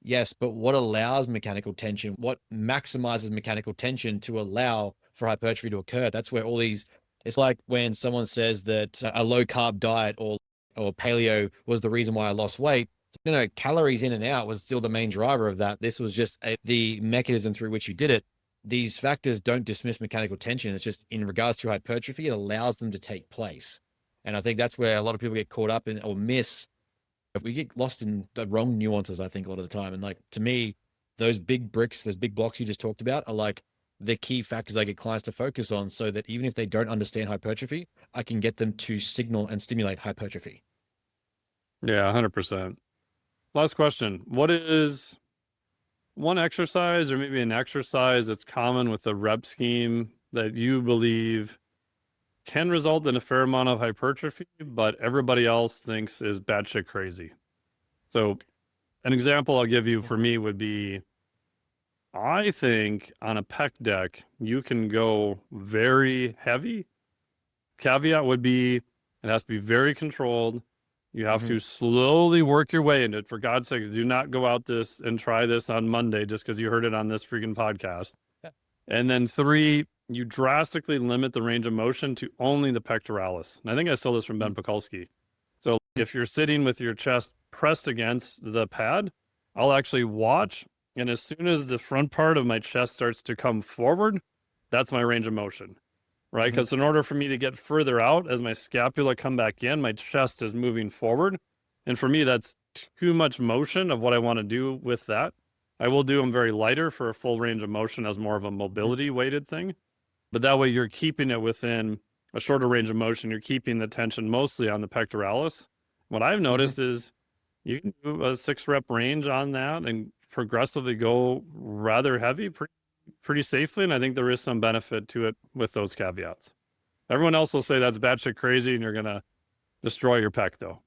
yes, but what allows mechanical tension? What maximizes mechanical tension to allow for hypertrophy to occur? That's where all these, it's like when someone says that a low carb diet or paleo was the reason why I lost weight. No, calories in and out was still the main driver of that. This was just the mechanism through which you did it. These factors don't dismiss mechanical tension. It's just in regards to hypertrophy, it allows them to take place. And I think that's where a lot of people get caught up in or miss. If we get lost in the wrong nuances, I think a lot of the time. And like to me, those big bricks, those big blocks you just talked about are like the key factors I get clients to focus on so that even if they don't understand hypertrophy, I can get them to signal and stimulate hypertrophy. Yeah, 100%. Last question. What is one exercise or maybe an exercise that's common with the rep scheme that you believe can result in a fair amount of hypertrophy, but everybody else thinks is batshit crazy? So an example I'll give you for me would be, I think on a pec deck, you can go very heavy. Caveat would be it has to be very controlled. You have Mm-hmm. to slowly work your way into it. For God's sake, do not go out this and try this on Monday just because you heard it on this freaking podcast. Yeah. And then three, you drastically limit the range of motion to only the pectoralis. And I think I stole this from Ben Pekulski. So if you're sitting with your chest pressed against the pad, I'll actually watch. And as soon as the front part of my chest starts to come forward, that's my range of motion, right? Mm-hmm. Because in order for me to get further out as my scapula come back in, my chest is moving forward. And for me, that's too much motion of what I want to do with that. I will do them very lighter for a full range of motion as more of a mobility weighted thing. But that way you're keeping it within a shorter range of motion. You're keeping the tension mostly on the pectoralis. What I've Mm-hmm. noticed is you can do a 6 rep range on that and progressively go rather heavy pretty safely. And I think there is some benefit to it with those caveats. Everyone else will say that's batshit crazy and you're going to destroy your pec though.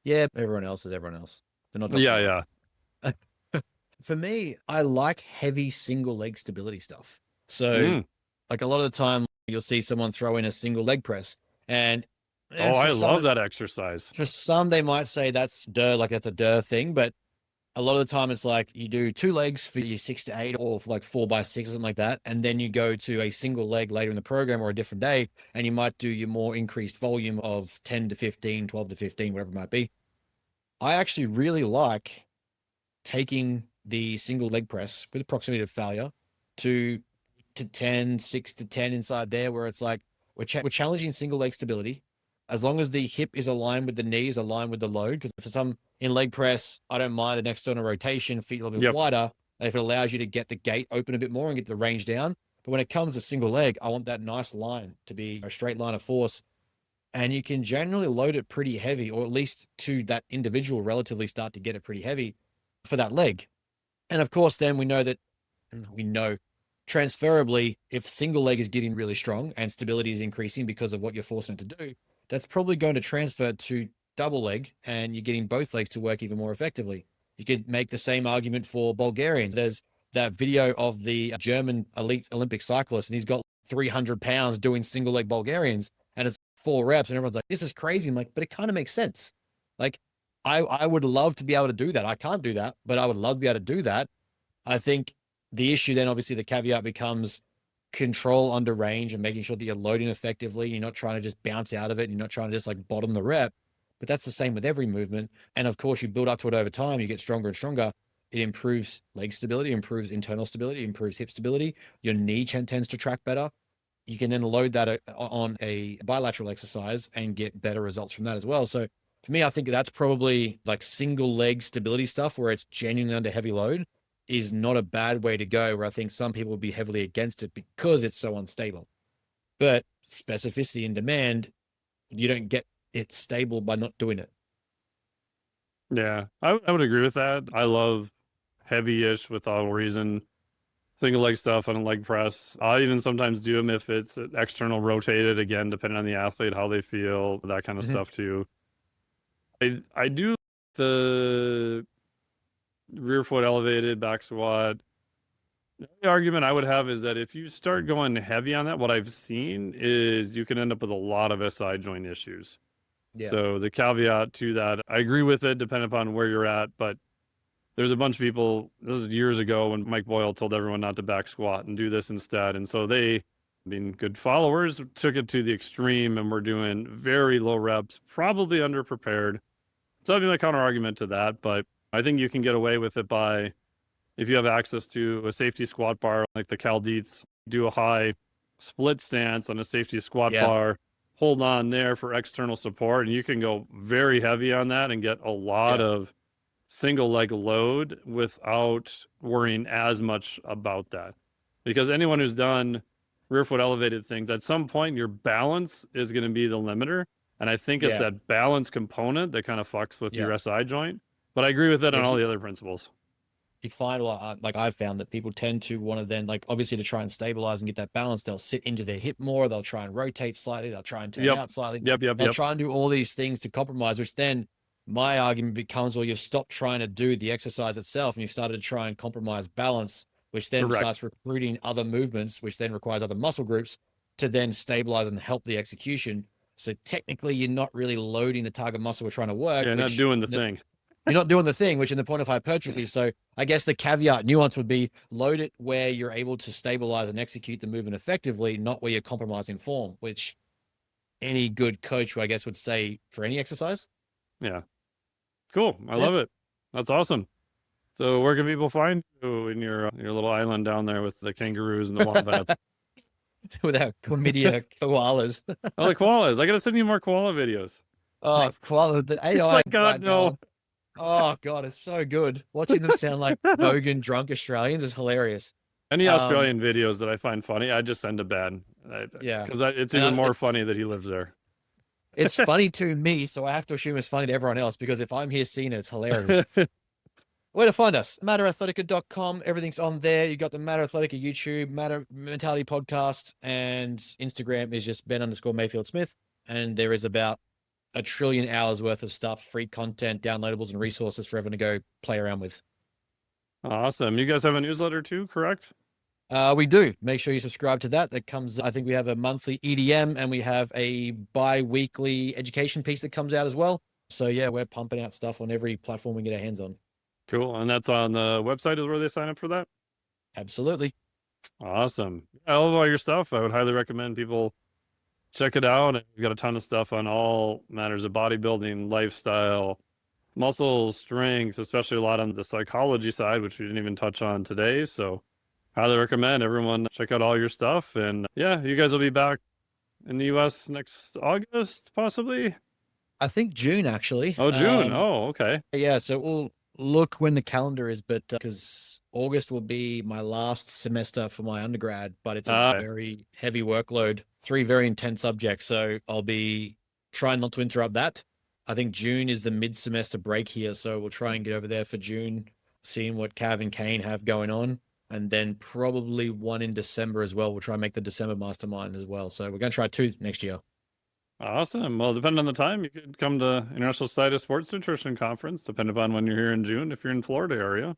Yeah, everyone else is everyone else. They're not Dr. Yeah, Mark. yeah. For me, I like heavy single leg stability stuff. So, Mm. like a lot of the time, you'll see someone throw in a single leg press, and Oh, for I love some, that exercise. they might say that's like that's a duh thing, but a lot of the time it's like you do two legs for your 6 to 8 or for like 4x6 or something like that. And then you go to a single leg later in the program or a different day, and you might do your more increased volume of 10 to 15, 12 to 15, whatever it might be. I actually really like taking the single leg press with proximity to failure to 10, 6 to 10 inside there, where it's like we're challenging single leg stability. as long as the hip is aligned with the knees, aligned with the load. Because for some in leg press, I don't mind an external rotation, feet a little bit wider, if it allows you to get the gate open a bit more and get the range down. But when it comes to single leg, I want that nice line to be a straight line of force. And you can generally load it pretty heavy, or at least to that individual relatively start to get it pretty heavy for that leg. And of course, then we know transferably, if single leg is getting really strong and stability is increasing because of what you're forcing it to do, that's probably going to transfer to double leg, and you're getting both legs to work even more effectively. You could make the same argument for Bulgarians. There's that video of the German elite Olympic cyclist, and he's got 300 pounds doing single leg Bulgarians, and it's 4 reps, and everyone's like, this is crazy. I'm like, but it kind of makes sense. Like, I would love to be able to do that. I can't do that, but I would love to be able to do that. I think the issue then, obviously, the caveat becomes control under range and making sure that you're loading effectively. You're not trying to just bounce out of it. You're not trying to just like bottom the rep, but that's the same with every movement. And of course, you build up to it over time. You get stronger and stronger. It improves leg stability, improves internal stability, improves hip stability. Your knee tends to track better. You can then load that on a bilateral exercise and get better results from that as well. So for me, I think that's probably like single leg stability stuff where it's genuinely under heavy load is not a bad way to go, where I think some people would be heavily against it because it's so unstable. But specificity and demand, you don't get it stable by not doing it. Yeah, I would agree with that. I love heavy-ish without reason. Single leg stuff on a leg press. I'll even sometimes do them if it's external rotated, again, depending on the athlete, how they feel, that kind of stuff too. I do the rear foot elevated back squat. The argument I would have is that if you start going heavy on that, what I've seen is you can end up with a lot of SI joint issues. Yeah. So the caveat to that, I agree with it, depending upon where you're at, but there's a bunch of people, this was years ago when Mike Boyle told everyone not to back squat and do this instead. And so they, being good followers, took it to the extreme and were doing very low reps, probably underprepared. So that'd be my counter argument to that. But I think you can get away with it by, if you have access to a safety squat bar, like the Cal Deitz, do a high split stance on a safety squat bar, hold on there for external support, and you can go very heavy on that and get a lot of single leg load without worrying as much about that. Because anyone who's done rear foot elevated things, at some point your balance is going to be the limiter. And I think it's that balance component that kind of fucks with your SI joint. But I agree with it on all the other principles. You find, like I've found that people tend to want to then, like, obviously to try and stabilize and get that balance, they'll sit into their hip more. They'll try and rotate slightly. They'll try and turn out slightly. They'll try and do all these things to compromise, which then my argument becomes, well, you've stopped trying to do the exercise itself and you've started to try and compromise balance, which then starts recruiting other movements, which then requires other muscle groups to then stabilize and help the execution. So technically, you're not really loading the target muscle we're trying to work. You're not doing the thing. You're not doing the thing, which is the point of hypertrophy. So I guess the caveat nuance would be load it where you're able to stabilize and execute the movement effectively, not where you're compromising form, which any good coach, I guess, would say for any exercise. Yeah. Cool. I love it. That's awesome. So where can people find you in your little island down there with the kangaroos and the wombats? With our chlamydia koalas. Oh, the koalas. I got to send you more koala videos. Oh, koala. The AI. It's like, God, no. Oh, God, it's so good. Watching them sound like bogan drunk Australians is hilarious. Any Australian videos that I find funny, I just send to Ben. Because it's even more funny that he lives there. It's funny to me, so I have to assume it's funny to everyone else, because if I'm here seeing it, it's hilarious. Where to find us? MatterAthletica.com. Everything's on there. You got the Matter Athletica YouTube, Matter Mentality Podcast, and Instagram is just Ben_Mayfield Smith. And there is about 1 trillion hours worth of stuff, free content, downloadables, and resources for everyone to go play around with. Awesome. You guys have a newsletter too, correct? We do. Make sure you subscribe to that. That comes, I think we have a monthly EDM and we have a bi-weekly education piece that comes out as well. So yeah, we're pumping out stuff on every platform we get our hands on. Cool. And that's on the website is where they sign up for that? Absolutely. Awesome. I love all your stuff. I would highly recommend people check it out. We've got a ton of stuff on all matters of bodybuilding, lifestyle, muscle strength, especially a lot on the psychology side, which we didn't even touch on today. So highly recommend everyone check out all your stuff. And yeah, you guys will be back in the U.S. next August, possibly? I think June, actually. Oh, June. Oh, okay. Yeah, so we'll look when the calendar is, but because August will be my last semester for my undergrad, but it's a very heavy workload, 3 very intense subjects. So I'll be trying not to interrupt that. I think June is the mid-semester break here, so we'll try and get over there for June, seeing what Cav and Kane have going on. And then probably one in December as well. We'll try and make the December mastermind as well. So we're going to try 2 next year. Awesome. Well, depending on the time, you could come to International Society of Sports Nutrition Conference, depending upon when you're here in June, if you're in Florida area.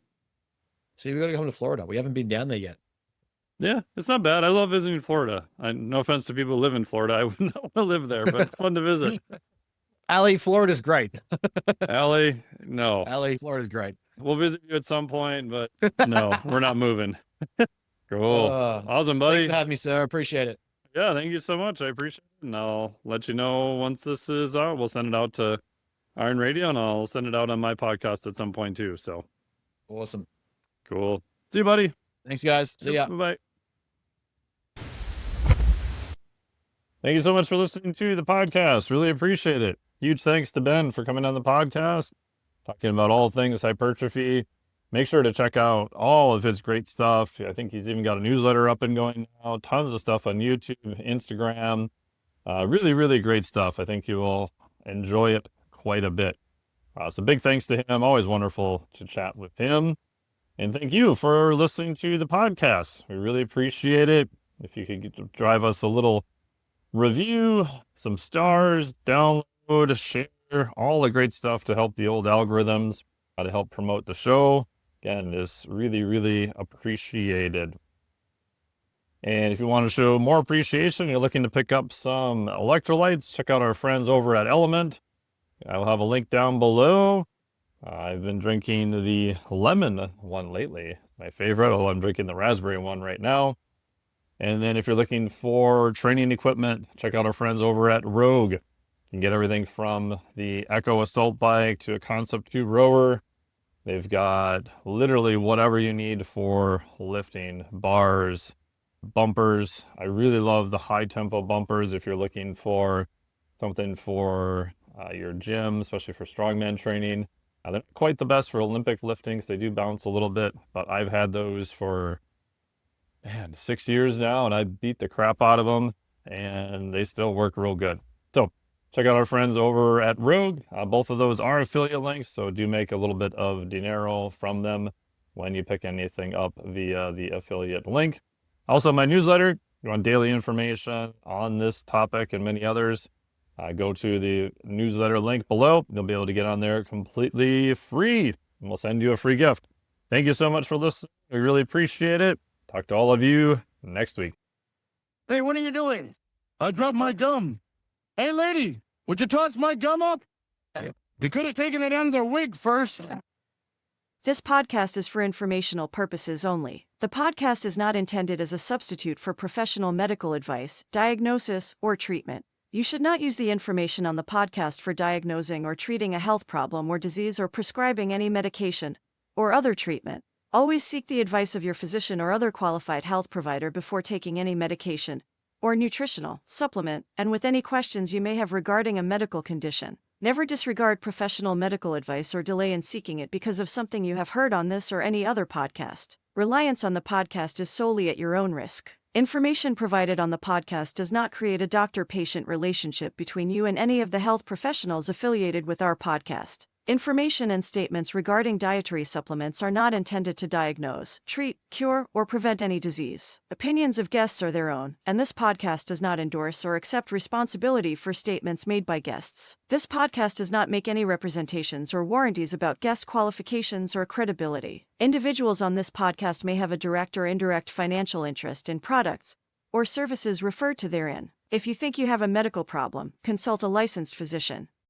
See, we got to come to Florida. We haven't been down there yet. Yeah, it's not bad. I love visiting Florida. No offense to people who live in Florida. I would not want to live there, but it's fun to visit. Allie, Florida's great. Allie, no. Allie, Florida's great. We'll visit you at some point, but no, we're not moving. Cool. Awesome, buddy. Thanks for having me, sir. Appreciate it. Yeah, thank you so much. I appreciate it. And I'll let you know once this is out. We'll send it out to Iron Radio, and I'll send it out on my podcast at some point too. So awesome. Cool. See you, buddy. Thanks, guys. See ya. Bye-bye. Thank you so much for listening to the podcast. Really appreciate it. Huge thanks to Ben for coming on the podcast, talking about all things hypertrophy. Make sure to check out all of his great stuff. I think he's even got a newsletter up and going now. Tons of stuff on YouTube, Instagram. Really, really great stuff. I think you will enjoy it quite a bit. So big thanks to him. Always wonderful to chat with him. And thank you for listening to the podcast. We really appreciate it. If you could drive us a little review, some stars, download, share, all the great stuff to help the old algorithms, to help promote the show. Again, is really, really appreciated. And if you want to show more appreciation, you're looking to pick up some electrolytes, check out our friends over at LMNT. I'll have a link down below. I've been drinking the lemon one lately, my favorite, although I'm drinking the raspberry one right now. And then if you're looking for training equipment, check out our friends over at Rogue. You can get everything from the Echo Assault Bike to a Concept 2 rower. They've got literally whatever you need for lifting, bars, bumpers. I really love the high tempo bumpers if you're looking for something for your gym, especially for strongman training. They're not quite the best for Olympic lifting because they do bounce a little bit, but I've had those for 6 years now, and I beat the crap out of them, and they still work real good. So check out our friends over at Rogue. Both of those are affiliate links, so do make a little bit of dinero from them when you pick anything up via the affiliate link. Also, my newsletter, if you want daily information on this topic and many others, go to the newsletter link below. You'll be able to get on there completely free, and we'll send you a free gift. Thank you so much for listening. We really appreciate it. Talk to all of you next week. Hey, what are you doing? I dropped my gum. Hey, lady, would you toss my gum up? You could have taken it under the wig first. This podcast is for informational purposes only. The podcast is not intended as a substitute for professional medical advice, diagnosis, or treatment. You should not use the information on the podcast for diagnosing or treating a health problem or disease or prescribing any medication or other treatment. Always seek the advice of your physician or other qualified health provider before taking any medication or nutritional supplement, and with any questions you may have regarding a medical condition. Never disregard professional medical advice or delay in seeking it because of something you have heard on this or any other podcast. Reliance on the podcast is solely at your own risk. Information provided on the podcast does not create a doctor-patient relationship between you and any of the health professionals affiliated with our podcast. Information and statements regarding dietary supplements are not intended to diagnose, treat, cure, or prevent any disease. Opinions of guests are their own, and this podcast does not endorse or accept responsibility for statements made by guests. This podcast does not make any representations or warranties about guest qualifications or credibility. Individuals on this podcast may have a direct or indirect financial interest in products or services referred to therein. If you think you have a medical problem, consult a licensed physician.